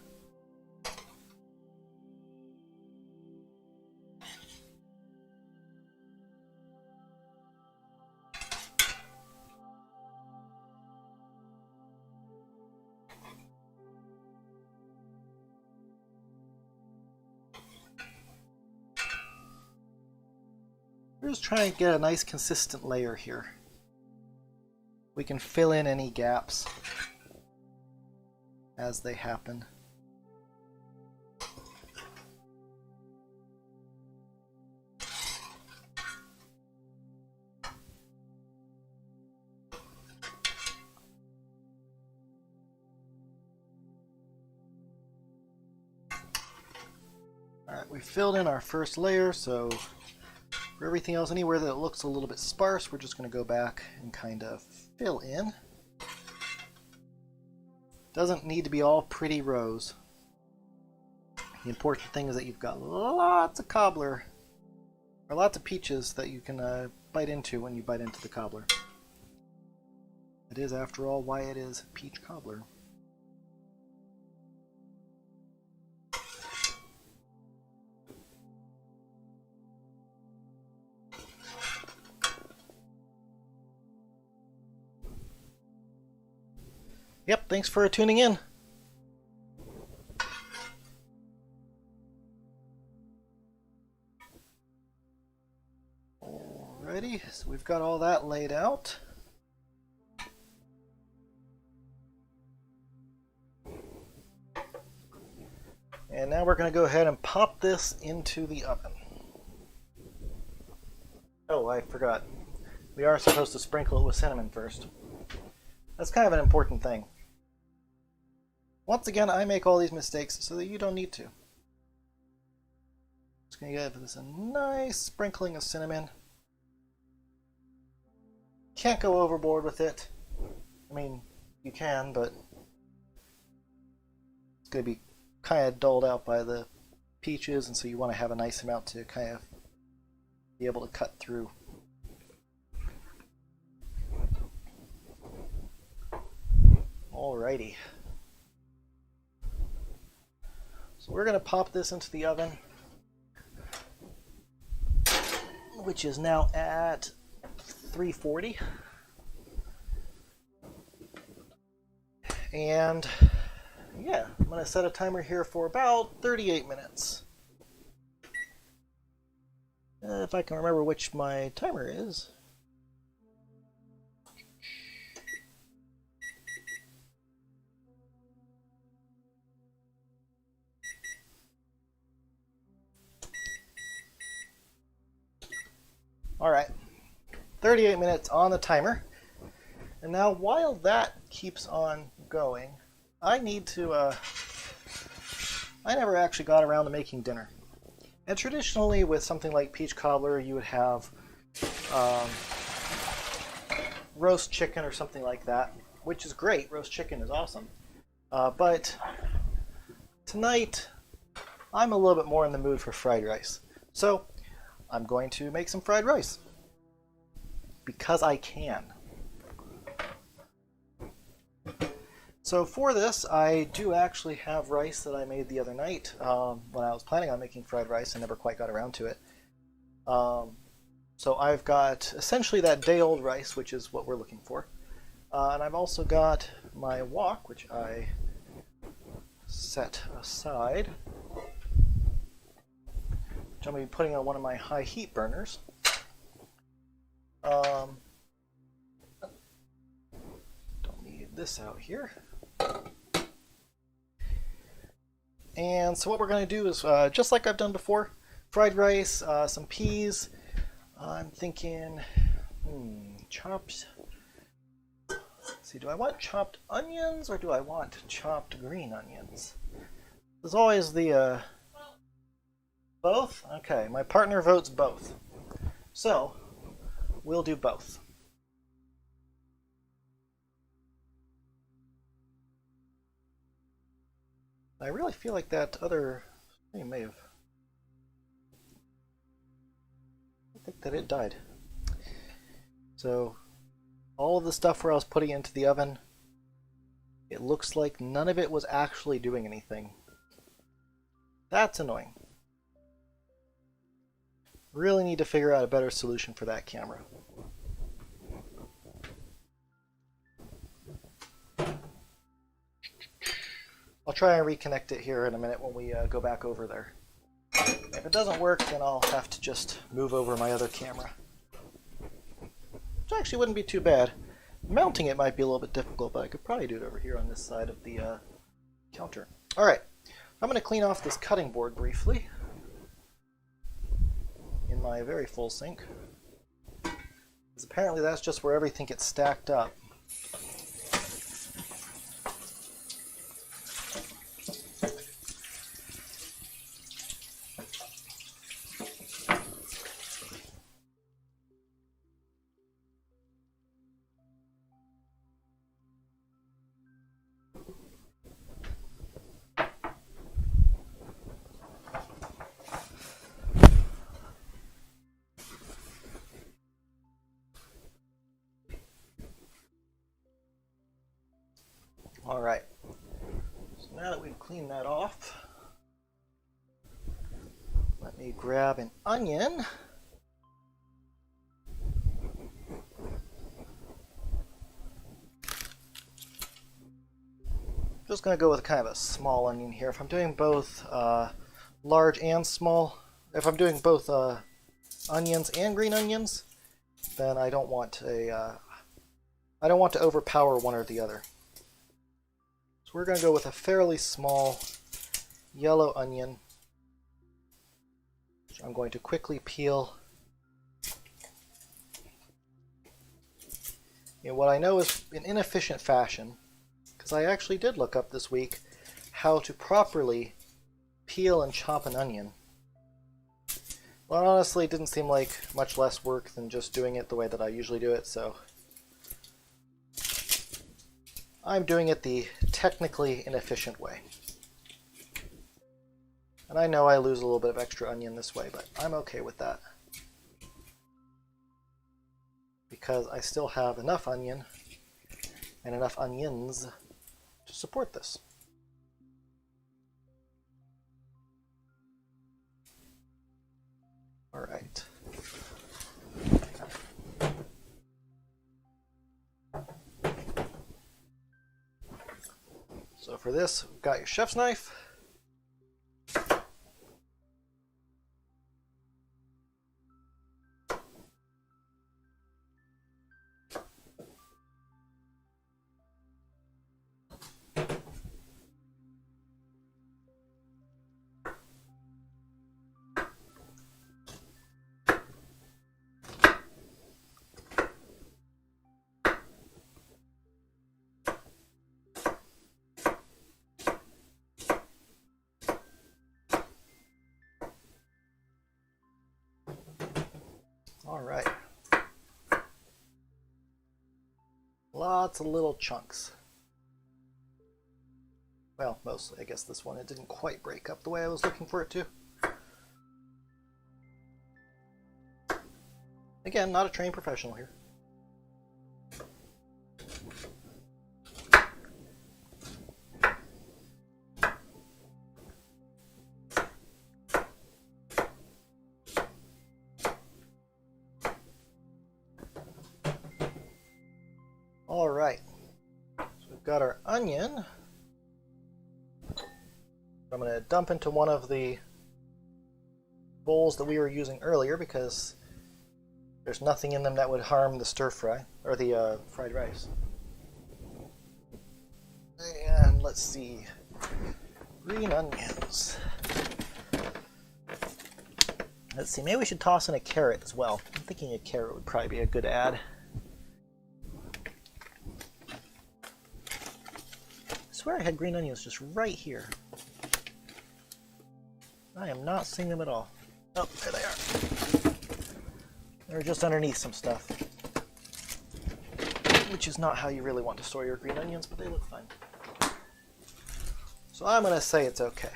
We're just trying to get a nice consistent layer here. We can fill in any gaps as they happen. Alright, we filled in our first layer, so for everything else, anywhere that it looks a little bit sparse, we're just going to go back and kind of fill in. Doesn't need to be all pretty rows. The important thing is that you've got lots of cobbler, or lots of peaches that you can bite into when you bite into the cobbler. It is, after all, why it is peach cobbler. Yep, thanks for tuning in. Alrighty, so we've got all that laid out. And now we're going to go ahead and pop this into the oven. Oh, I forgot. We are supposed to sprinkle it with cinnamon first. That's kind of an important thing. Once again, I make all these mistakes so that you don't need to. Just going to give this a nice sprinkling of cinnamon. Can't go overboard with it. I mean, you can, but it's going to be kind of dulled out by the peaches, and so you want to have a nice amount to kind of be able to cut through. Alrighty. So we're going to pop this into the oven, which is now at 340. And yeah, I'm going to set a timer here for about 38 minutes. If I can remember which my timer is. Alright, 38 minutes on the timer. And now while that keeps on going, I need to, I never actually got around to making dinner. And traditionally with something like peach cobbler, you would have roast chicken or something like that, which is great. Roast chicken is awesome. But tonight, I'm a little bit more in the mood for fried rice. So I'm going to make some fried rice. Because I can. So for this, I do actually have rice that I made the other night. When I was planning on making fried rice, I never quite got around to it. So I've got essentially that day-old rice, which is what we're looking for. And I've also got my wok, which I set aside, which I'm going to be putting on one of my high heat burners. Don't need this out here. And so what we're going to do is, just like I've done before, fried rice, some peas. I'm thinking, chopped. Let's see, do I want chopped onions or do I want chopped green onions? There's always the, both? Okay, my partner votes both. So, we'll do both. I really feel like that other thing may have... I think that it died. So, all of the stuff where I was putting it into the oven, it looks like none of it was actually doing anything. That's annoying. Really need to figure out a better solution for that camera. I'll try and reconnect it here in a minute when we go back over there. If it doesn't work, then I'll have to just move over my other camera. Which actually wouldn't be too bad. Mounting it might be a little bit difficult, but I could probably do it over here on this side of the counter. Alright, I'm going to clean off this cutting board briefly in my very full sink. Because apparently that's just where everything gets stacked up. Alright, so now that we've cleaned that off, let me grab an onion. just going to go with kind of a small onion here. If I'm doing both large and small, if I'm doing both onions and green onions, then I don't want I don't want to overpower one or the other. So we're going to go with a fairly small yellow onion, which I'm going to quickly peel. In what I know is an inefficient fashion, because I actually did look up this week how to properly peel and chop an onion. Well, honestly, it didn't seem like much less work than just doing it the way that I usually do it, so I'm doing it the technically inefficient way. And I know I lose a little bit of extra onion this way, but I'm okay with that, because I still have enough onion and enough onions to support this. All right. So for this, we've got your chef's knife. All right. Lots of little chunks. Well, mostly, I guess this one, it didn't quite break up the way I was looking for it to. Again, not a trained professional here. All right, so we've got our onion. I'm going to dump into one of the bowls that we were using earlier because there's nothing in them that would harm the stir fry, or the fried rice. And let's see, green onions. Let's see, maybe we should toss in a carrot as well. I'm thinking a carrot would probably be a good add. I swear I had green onions just right here. I am not seeing them at all. Oh, there they are. They're just underneath some stuff. Which is not how you really want to store your green onions, but they look fine. So I'm going to say it's okay.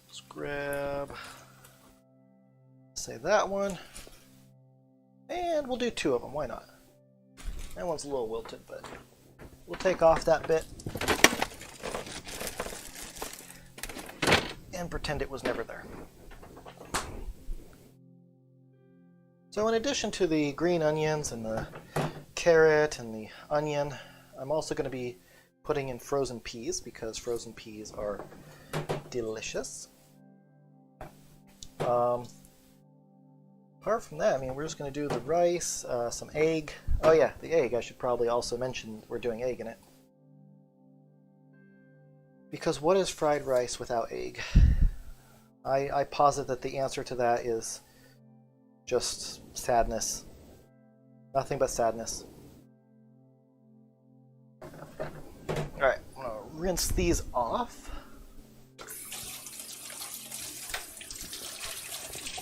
Let's grab, say that one. And we'll do two of them, why not? That one's a little wilted, but we'll take off that bit and pretend it was never there. So in addition to the green onions and the carrot and the onion, I'm also going to be putting in frozen peas because frozen peas are delicious. Apart from that, I mean, we're just going to do the rice, some egg. Oh yeah, the egg. I should probably also mention we're doing egg in it. Because what is fried rice without egg? I posit that the answer to that is just sadness. Nothing but sadness. Alright, I'm going to rinse these off.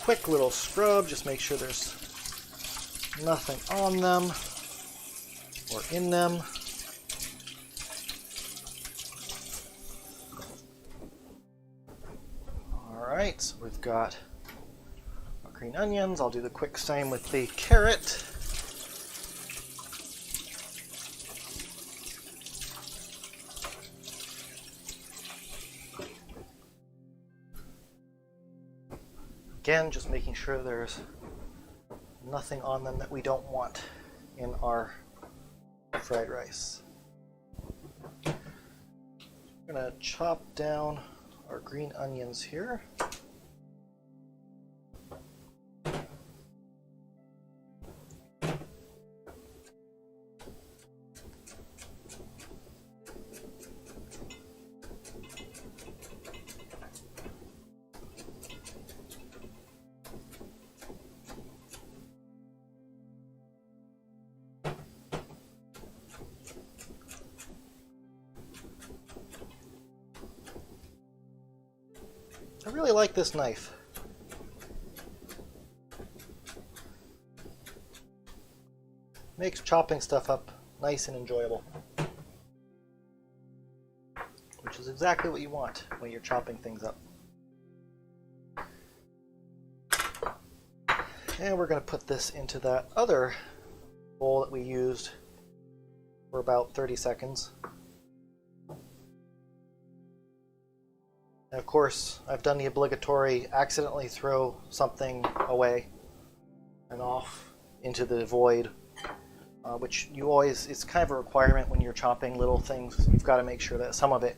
Quick little scrub, just make sure there's nothing on them or in them. Alright, so we've got our green onions. I'll do the quick same with the carrot. Again, just making sure there's nothing on them that we don't want in our fried rice. We're going to chop down our green onions here. I really like this knife. Makes chopping stuff up nice and enjoyable. Which is exactly what you want when you're chopping things up. And we're going to put this into that other bowl that we used for about 30 seconds. And of course, I've done the obligatory accidentally throw something away and off into the void, which you always, it's kind of a requirement when you're chopping little things. You've got to make sure that some of it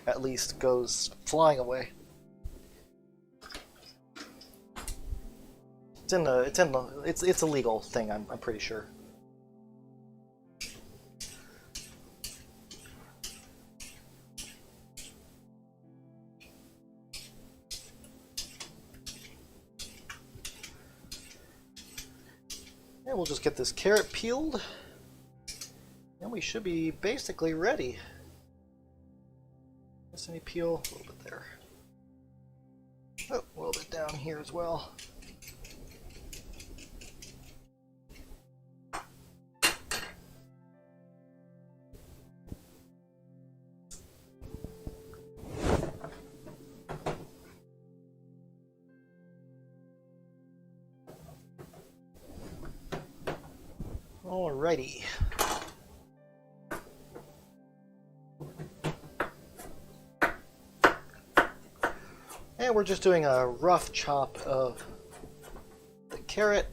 at least goes flying away. It's a legal thing, I'm pretty sure. And we'll just get this carrot peeled, and we should be basically ready. Just any peel, a little bit there. Oh, a little bit down here as well. Alrighty. And we're just doing a rough chop of the carrot.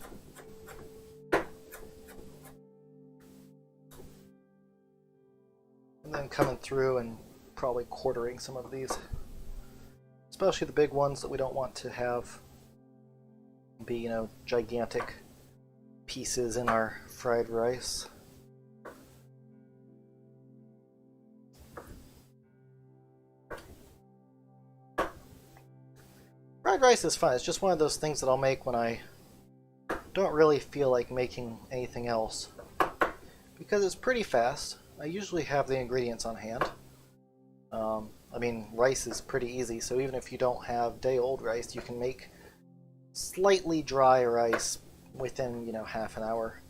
And then coming through and probably quartering some of these. Especially the big ones that we don't want to have be, you know, gigantic pieces in our fried rice. Fried rice is fun. It's just one of those things that I'll make when I don't really feel like making anything else, because it's pretty fast. I usually have the ingredients on hand. I mean, rice is pretty easy, so even if you don't have day-old rice, you can make slightly dry rice within, you know, half an hour.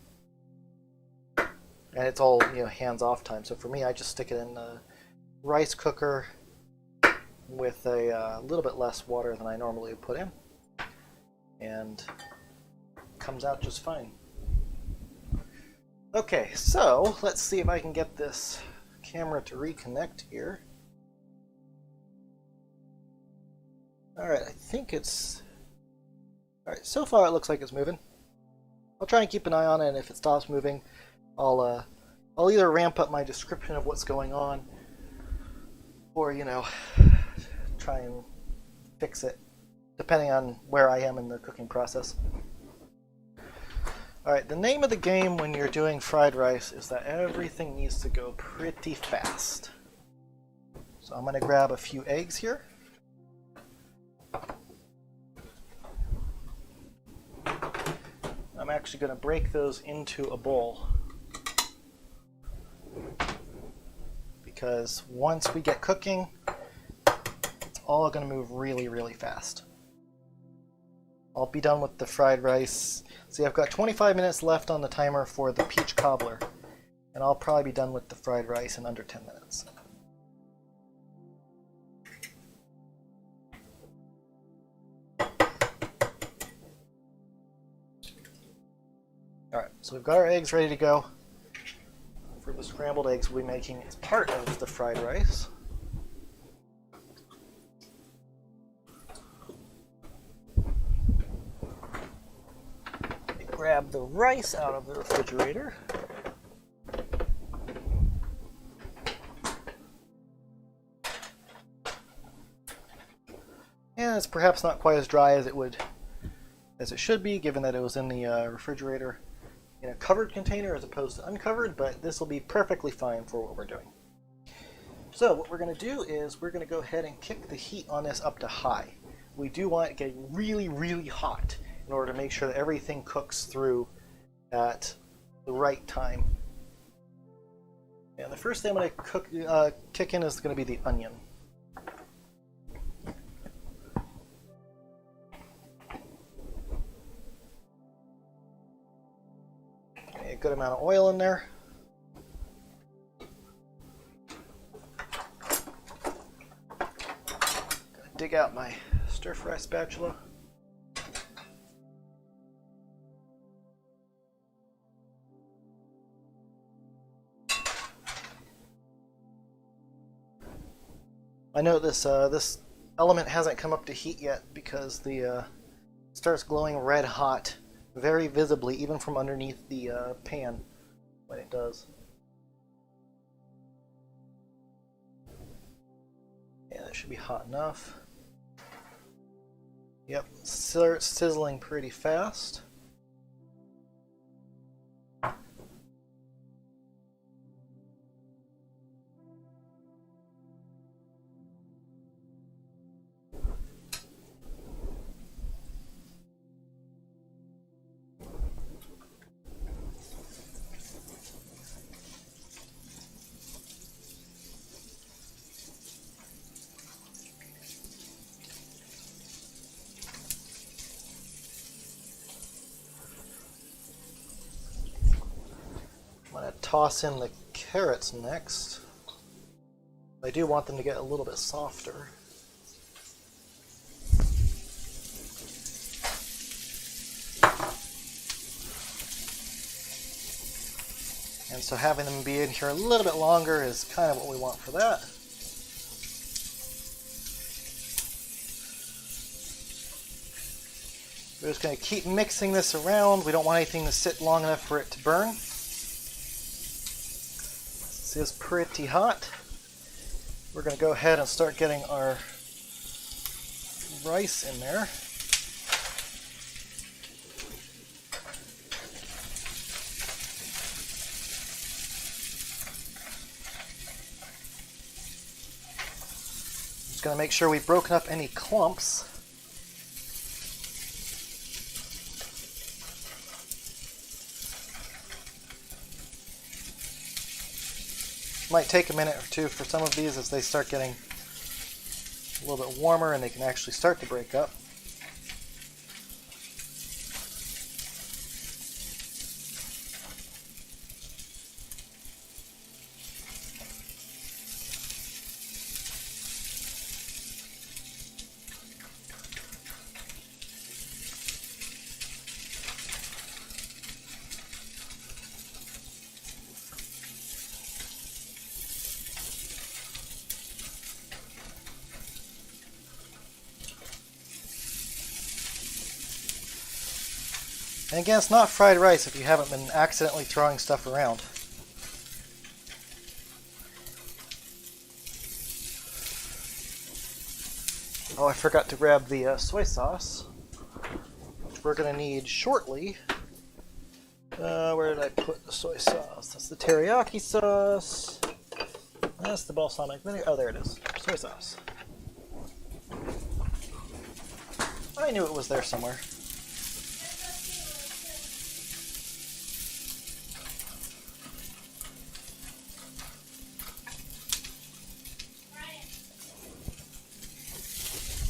And it's all, you know, hands-off time. So for me, I just stick it in the rice cooker with a little bit less water than I normally would put in, and it comes out just fine. Okay, so let's see if I can get this camera to reconnect here. Alright, I think it's... Alright, so far it looks like it's moving. I'll try and keep an eye on it, and if it stops moving, I'll either ramp up my description of what's going on, or, you know, try and fix it, depending on where I am in the cooking process. Alright, the name of the game when you're doing fried rice is that everything needs to go pretty fast. So I'm going to grab a few eggs here. I'm actually going to break those into a bowl, because once we get cooking, it's all going to move really, really fast. I'll be done with the fried rice. See, I've got 25 minutes left on the timer for the peach cobbler, and I'll probably be done with the fried rice in under 10 minutes. Alright, so we've got our eggs ready to go. For the scrambled eggs we'll be making as part of the fried rice. Grab the rice out of the refrigerator. and it's perhaps not quite as dry as it should be, given that it was in the refrigerator in a covered container as opposed to uncovered, but this will be perfectly fine for what we're doing. So what we're going to do is we're going to go ahead and kick the heat on this up to high. We do want it getting really, really hot in order to make sure that everything cooks through at the right time. And the first thing I'm going to kick in is going to be the onion. Okay, a good amount of oil in there. Gonna dig out my stir fry spatula. I know this element hasn't come up to heat yet because the starts glowing red hot very visibly even from underneath the pan when it does. Yeah, that should be hot enough. Yep, starts sizzling pretty fast. I'm going to toss in the carrots next. I do want them to get a little bit softer. And so having them be in here a little bit longer is kind of what we want for that. We're just going to keep mixing this around. We don't want anything to sit long enough for it to burn. This is pretty hot. We're going to go ahead and start getting our rice in there. Just going to make sure we've broken up any clumps. Might take a minute or two for some of these as they start getting a little bit warmer and they can actually start to break up. And again, it's not fried rice if you haven't been accidentally throwing stuff around. Oh, I forgot to grab the soy sauce, which we're going to need shortly. Where did I put the soy sauce? That's the teriyaki sauce. That's the balsamic vinegar. Oh, there it is. Soy sauce. I knew it was there somewhere.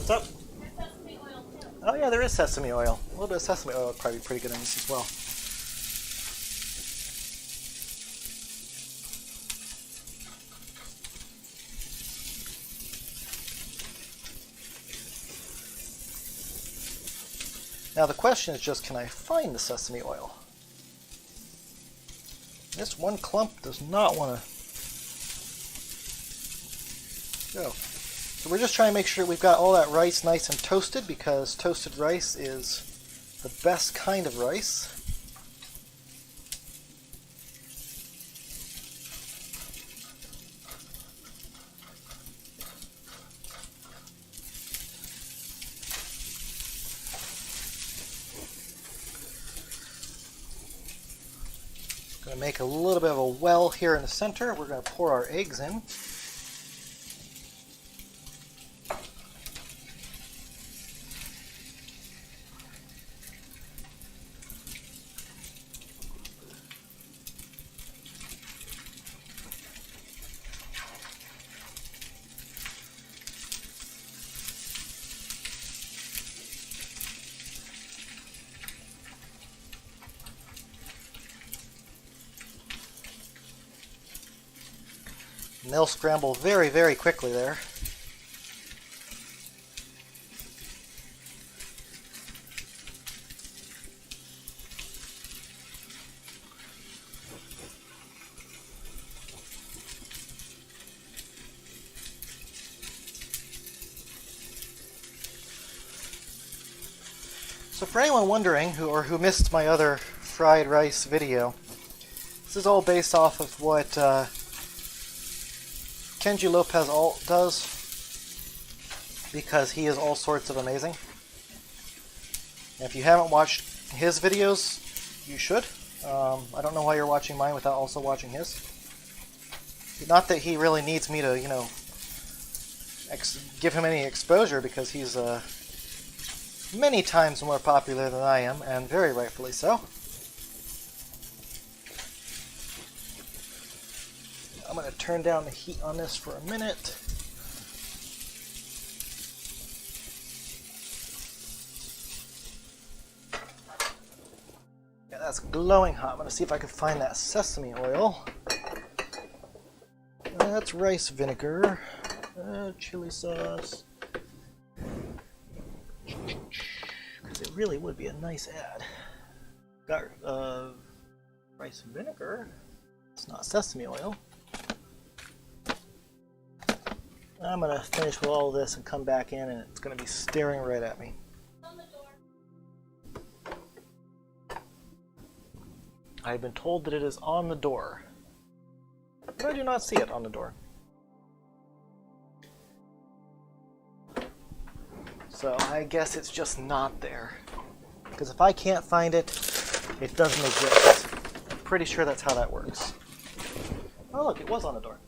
What's up? There's sesame oil too. Oh yeah, there is sesame oil. A little bit of sesame oil would probably be pretty good in this as well. Now the question is just, can I find the sesame oil? This one clump does not want to go. So we're just trying to make sure we've got all that rice nice and toasted, because toasted rice is the best kind of rice. Going to make a little bit of a well here in the center. We're going to pour our eggs in. And they'll scramble very, very quickly there. So for anyone wondering who missed my other fried rice video, this is all based off of what Kenji Lopez Alt does, because he is all sorts of amazing. And if you haven't watched his videos, you should. I don't know why you're watching mine without also watching his. Not that he really needs me to, give him any exposure, because he's many times more popular than I am, and very rightfully so. I'm going to turn down the heat on this for a minute. Yeah, that's glowing hot. I'm going to see if I can find that sesame oil. That's rice vinegar. Chili sauce. Because it really would be a nice add. Got rice vinegar. It's not sesame oil. I'm going to finish with all of this and come back in, and it's going to be staring right at me. On the door. I've been told that it is on the door, but I do not see it on the door. So I guess it's just not there. Because if I can't find it, it doesn't exist. I'm pretty sure that's how that works. Oh look, it was on the door.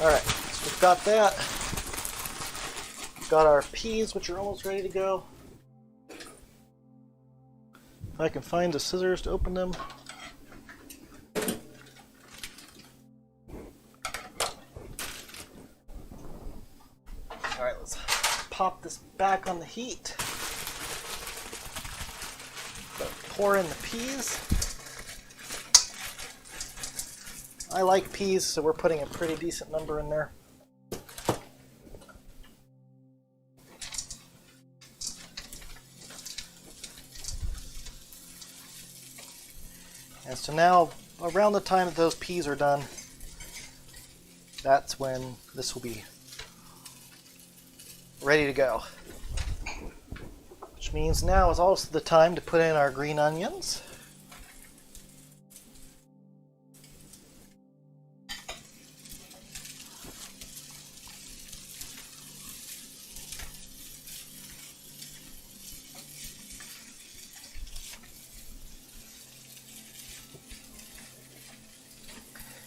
Alright, so we've got that. We've got our peas, which are almost ready to go. If I can find the scissors to open them. Alright, let's pop this back on the heat. Pour in the peas. I like peas, so we're putting a pretty decent number in there. And so now, around the time that those peas are done, that's when this will be ready to go. Which means now is also the time to put in our green onions.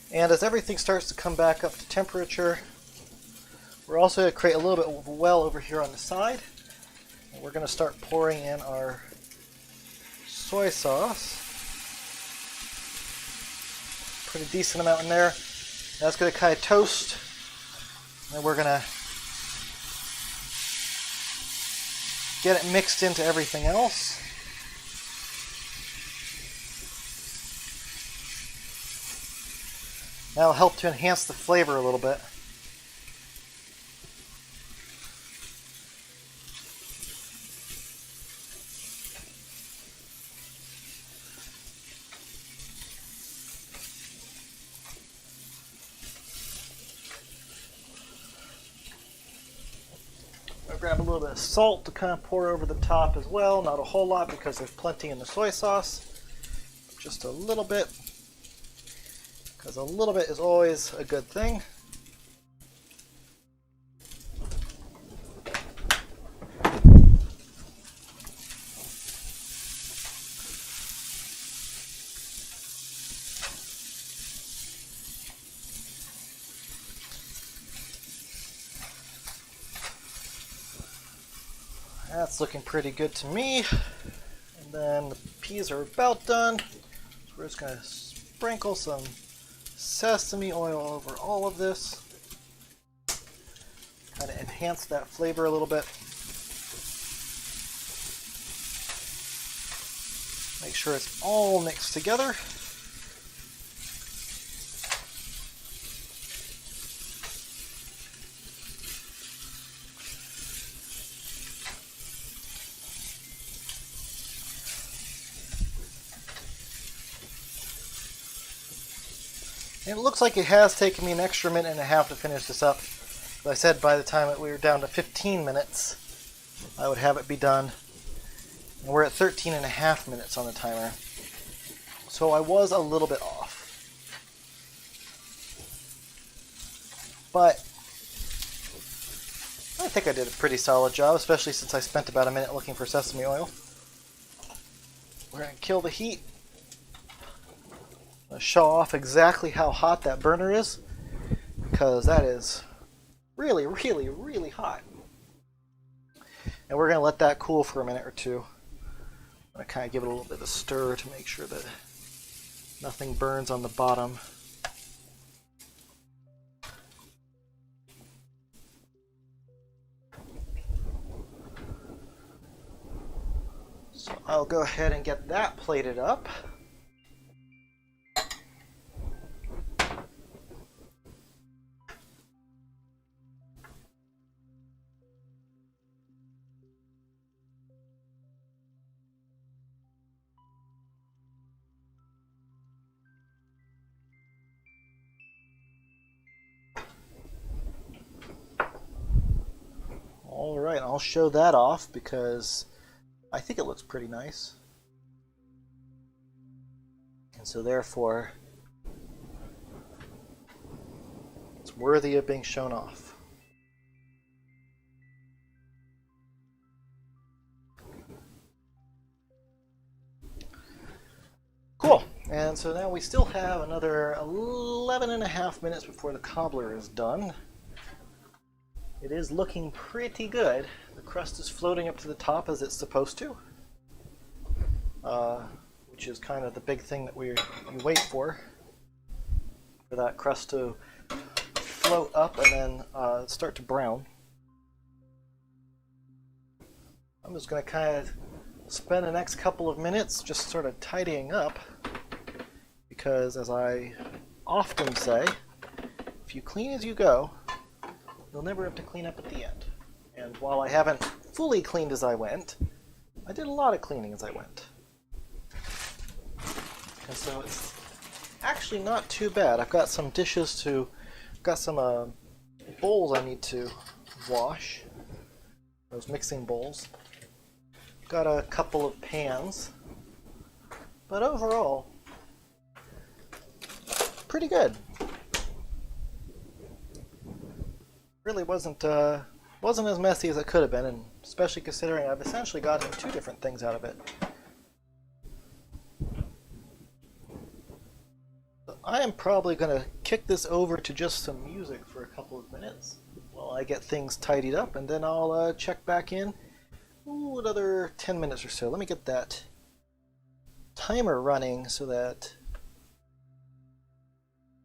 And as everything starts to come back up to temperature, we're also going to create a little bit of a well over here on the side. And we're going to start pouring in our soy sauce. Pretty decent amount in there. That's going to kind of toast. And we're going to get it mixed into everything else. That'll help to enhance the flavor a little bit. I'll grab a little bit of salt to kind of pour over the top as well. Not a whole lot because there's plenty in the soy sauce. Just a little bit. Because a little bit is always a good thing. That's looking pretty good to me. And then the peas are about done. So we're just going to sprinkle some sesame oil over all of this. Kind of enhance that flavor a little bit. Make sure it's all mixed together. And it looks like it has taken me an extra minute and a half to finish this up. As I said, by the time we were down to 15 minutes, I would have it be done. And we're at 13 and a half minutes on the timer. So I was a little bit off. But I think I did a pretty solid job, especially since I spent about a minute looking for sesame oil. We're going to kill the heat. I'll show off exactly how hot that burner is, because that is really, really, really hot. And we're going to let that cool for a minute or two. I'm going to kind of give it a little bit of a stir to make sure that nothing burns on the bottom. So I'll go ahead and get that plated up. Alright, I'll show that off because I think it looks pretty nice. And so therefore, it's worthy of being shown off. Cool. And so now we still have another 11 and a half minutes before the cobbler is done. It is looking pretty good. The crust is floating up to the top as it's supposed to, which is kind of the big thing that we wait for that crust to float up and then start to brown. I'm just going to kind of spend the next couple of minutes just sort of tidying up, because as I often say, if you clean as you go, you'll never have to clean up at the end. And while I haven't fully cleaned as I went, I did a lot of cleaning as I went. And so it's actually not too bad. I've got some bowls I need to wash. Those mixing bowls. Got a couple of pans. But overall, pretty good. Really wasn't as messy as it could have been, and especially considering I've essentially gotten two different things out of it. So I am probably going to kick this over to just some music for a couple of minutes while I get things tidied up, and then I'll check back in. Ooh, another 10 minutes or so. Let me get that timer running so that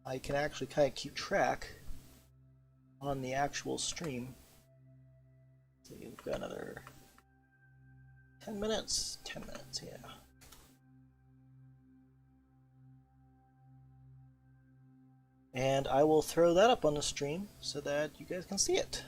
I can actually kind of keep track on the actual stream. So you've got another 10 minutes, yeah. And I will throw that up on the stream so that you guys can see it.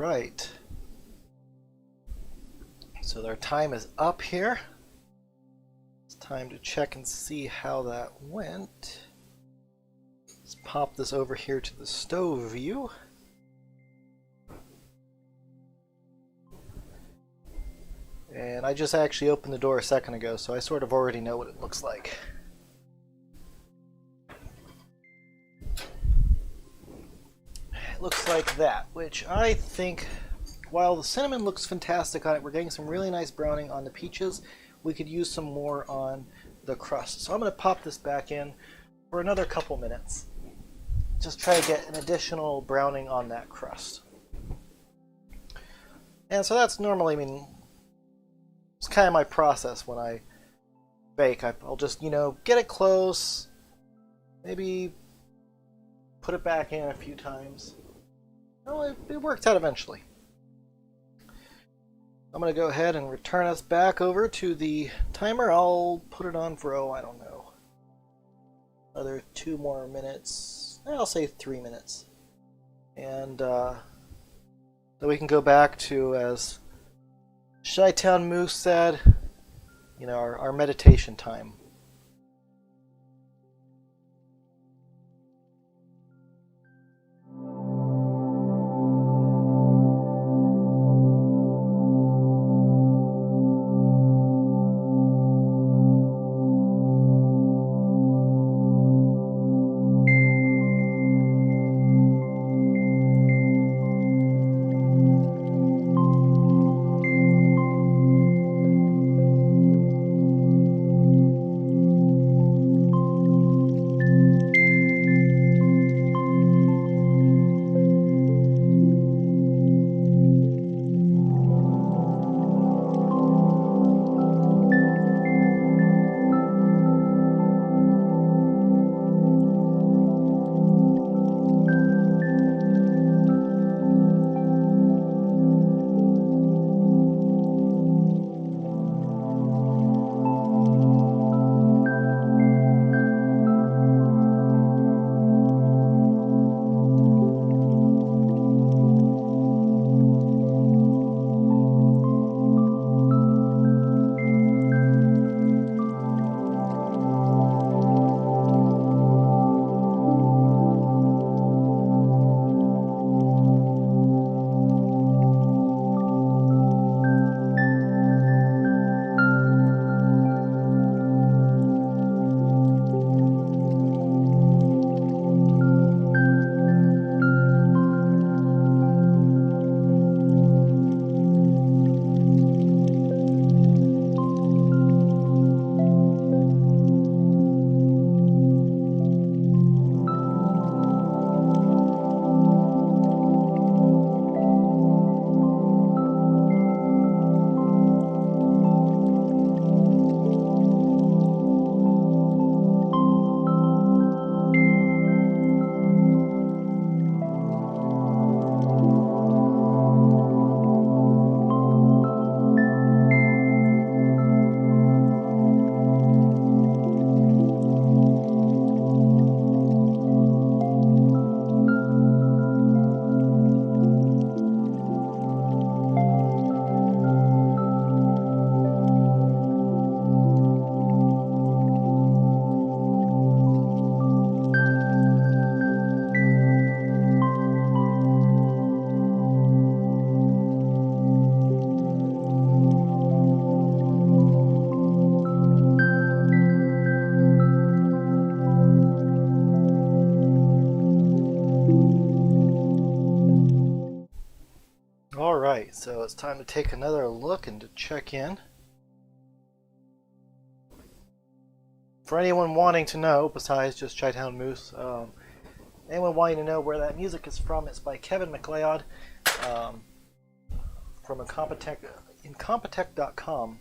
right. So their time is up here. It's time to check and see how that went. Let's pop this over here to the stove view. And I just actually opened the door a second ago, so I sort of already know what it looks like. It looks like that, which I think, while the cinnamon looks fantastic on it, we're getting some really nice browning on the peaches. We could use some more on the crust. So I'm going to pop this back in for another couple minutes. Just try to get an additional browning on that crust. And so that's normally, it's kind of my process when I bake. I'll just, get it close, maybe put it back in a few times. Well, it worked out eventually. I'm going to go ahead and return us back over to the timer. I'll put it on for, I don't know, another 2 more minutes. I'll say 3 minutes. And then we can go back to, as Chi-Town Moose said, our meditation time. Alright, so it's time to take another look and to check in. For anyone wanting to know, besides just Chi-Town Moose, anyone wanting to know where that music is from, it's by Kevin MacLeod from Incompetech.com.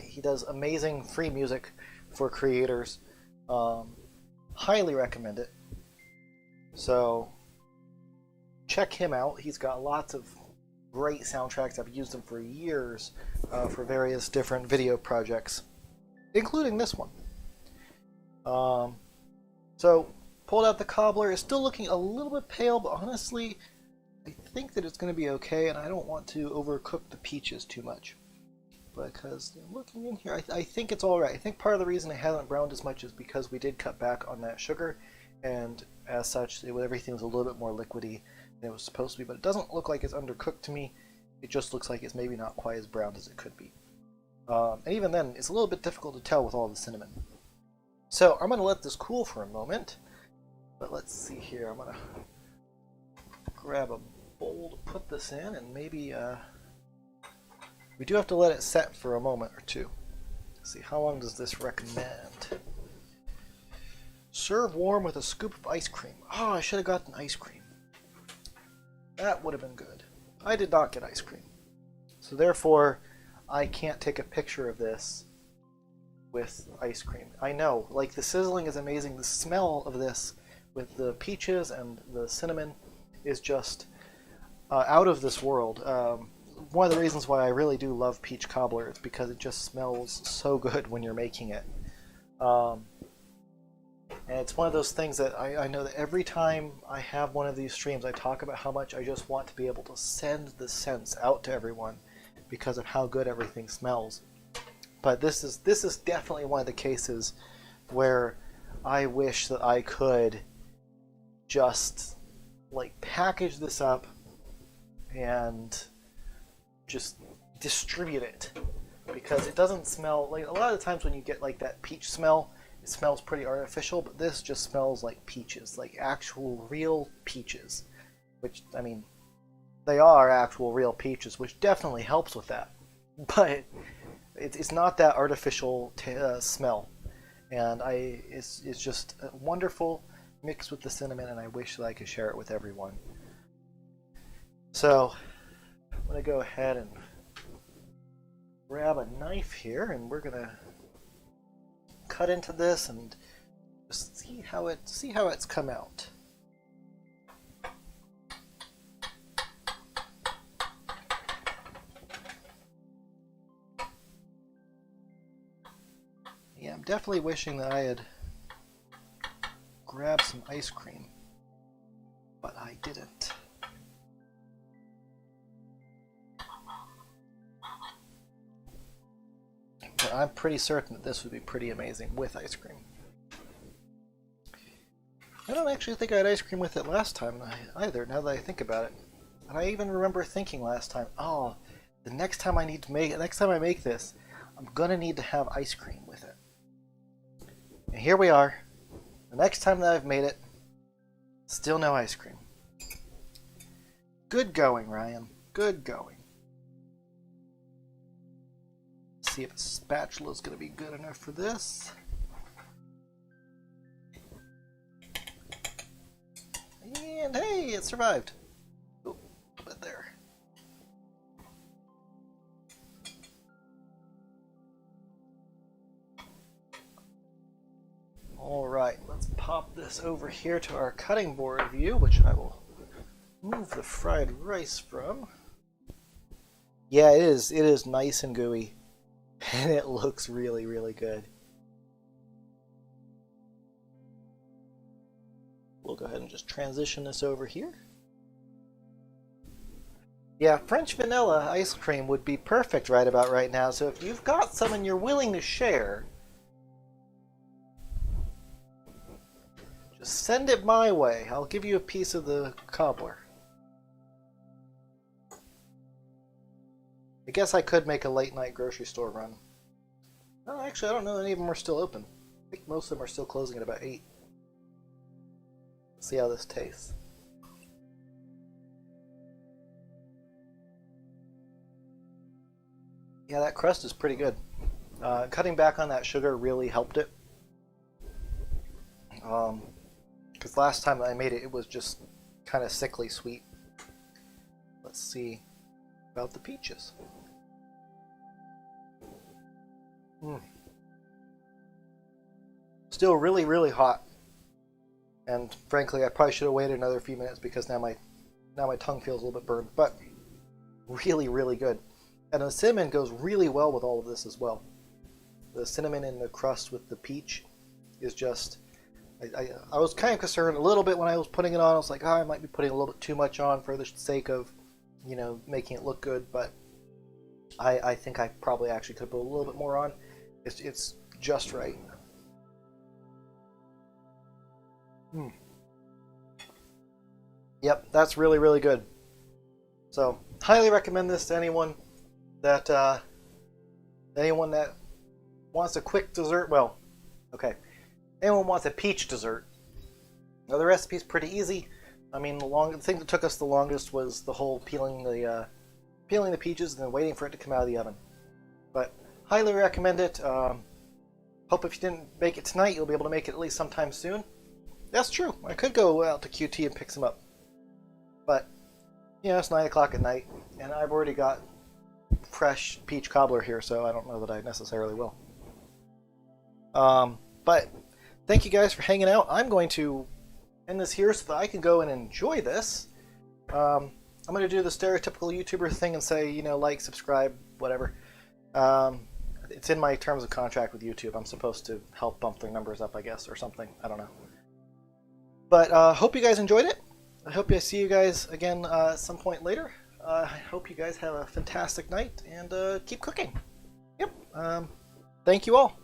He does amazing free music for creators. Highly recommend it. So check him out. He's got lots of great soundtracks. I've used them for years for various different video projects, including this one. So pulled out the cobbler. It's still looking a little bit pale, but honestly, I think that it's going to be okay, and I don't want to overcook the peaches too much. Because looking in here, I think it's all right. I think part of the reason it hasn't browned as much is because we did cut back on that sugar, and as such, everything was a little bit more liquidy than it was supposed to be. But it doesn't look like it's undercooked to me. It just looks like it's maybe not quite as browned as it could be. And even then, it's a little bit difficult to tell with all the cinnamon. So I'm going to let this cool for a moment. But let's see here. I'm going to grab a bowl to put this in, and maybe we do have to let it set for a moment or two. Let's see, how long does this recommend? Serve warm with a scoop of ice cream. Oh, I should have gotten ice cream. That would have been good. I did not get ice cream. So therefore, I can't take a picture of this with ice cream. I know, like, the sizzling is amazing. The smell of this with the peaches and the cinnamon is just out of this world. One of the reasons why I really do love peach cobbler is because it just smells so good when you're making it. And it's one of those things that I know that every time I have one of these streams, I talk about how much I just want to be able to send the scents out to everyone because of how good everything smells. But this is definitely one of the cases where I wish that I could just like package this up and just distribute it, because it doesn't smell like, a lot of the times when you get like that peach smell, it smells pretty artificial, but this just smells like peaches, like actual real peaches, which, I mean, they are actual real peaches, which definitely helps with that, but it's not that artificial smell, and it's just wonderful mixed with the cinnamon, and I wish that I could share it with everyone. So I'm going to go ahead and grab a knife here, and we're going to cut into this and just see how it's come out. Yeah, I'm definitely wishing that I had grabbed some ice cream, but I didn't. But I'm pretty certain that this would be pretty amazing with ice cream. I don't actually think I had ice cream with it last time either, now that I think about it. And I even remember thinking last time, oh, the next time I make this, I'm gonna need to have ice cream with it. And here we are, the next time that I've made it, still no ice cream. Good going, Ryan. Good going. See if a spatula is going to be good enough for this. And hey, it survived. Oh, a bit there. Alright, let's pop this over here to our cutting board view, which I will move the fried rice from. Yeah, it is nice and gooey. And it looks really, really good. We'll go ahead and just transition this over here. Yeah, French vanilla ice cream would be perfect right about right now. So if you've got some and you're willing to share, just send it my way. I'll give you a piece of the cobbler. I guess I could make a late night grocery store run. No, actually, I don't know any of them are still open. I think most of them are still closing at about 8. Let's see how this tastes. Yeah, that crust is pretty good. Cutting back on that sugar really helped it. Because last time that I made it, it was just kind of sickly sweet. Let's see about the peaches. Still really, really hot. And frankly, I probably should have waited another few minutes because now my tongue feels a little bit burned. But really, really good. And the cinnamon goes really well with all of this as well. The cinnamon in the crust with the peach is just I was kind of concerned a little bit when I was putting it on. I was like, oh, I might be putting a little bit too much on for the sake of, making it look good. But I think I probably actually could put a little bit more on. It's just right. Yep, that's really, really good. So, highly recommend this to anyone that wants a quick dessert. Well, okay, anyone wants a peach dessert. Now the recipe's pretty easy. I mean, the thing that took us the longest was the whole peeling the peaches and then waiting for it to come out of the oven. But highly recommend it. Hope if you didn't make it tonight, you'll be able to make it at least sometime soon. That's true. I could go out to QT and pick some up. But, it's 9 o'clock at night, and I've already got fresh peach cobbler here, so I don't know that I necessarily will. But thank you guys for hanging out. I'm going to end this here so that I can go and enjoy this. I'm going to do the stereotypical YouTuber thing and say, like, subscribe, whatever. It's in my terms of contract with YouTube. I'm supposed to help bump their numbers up, I guess, or something. I don't know. But hope you guys enjoyed it. I hope I see you guys again at some point later. I hope you guys have a fantastic night and keep cooking. Yep. Thank you all.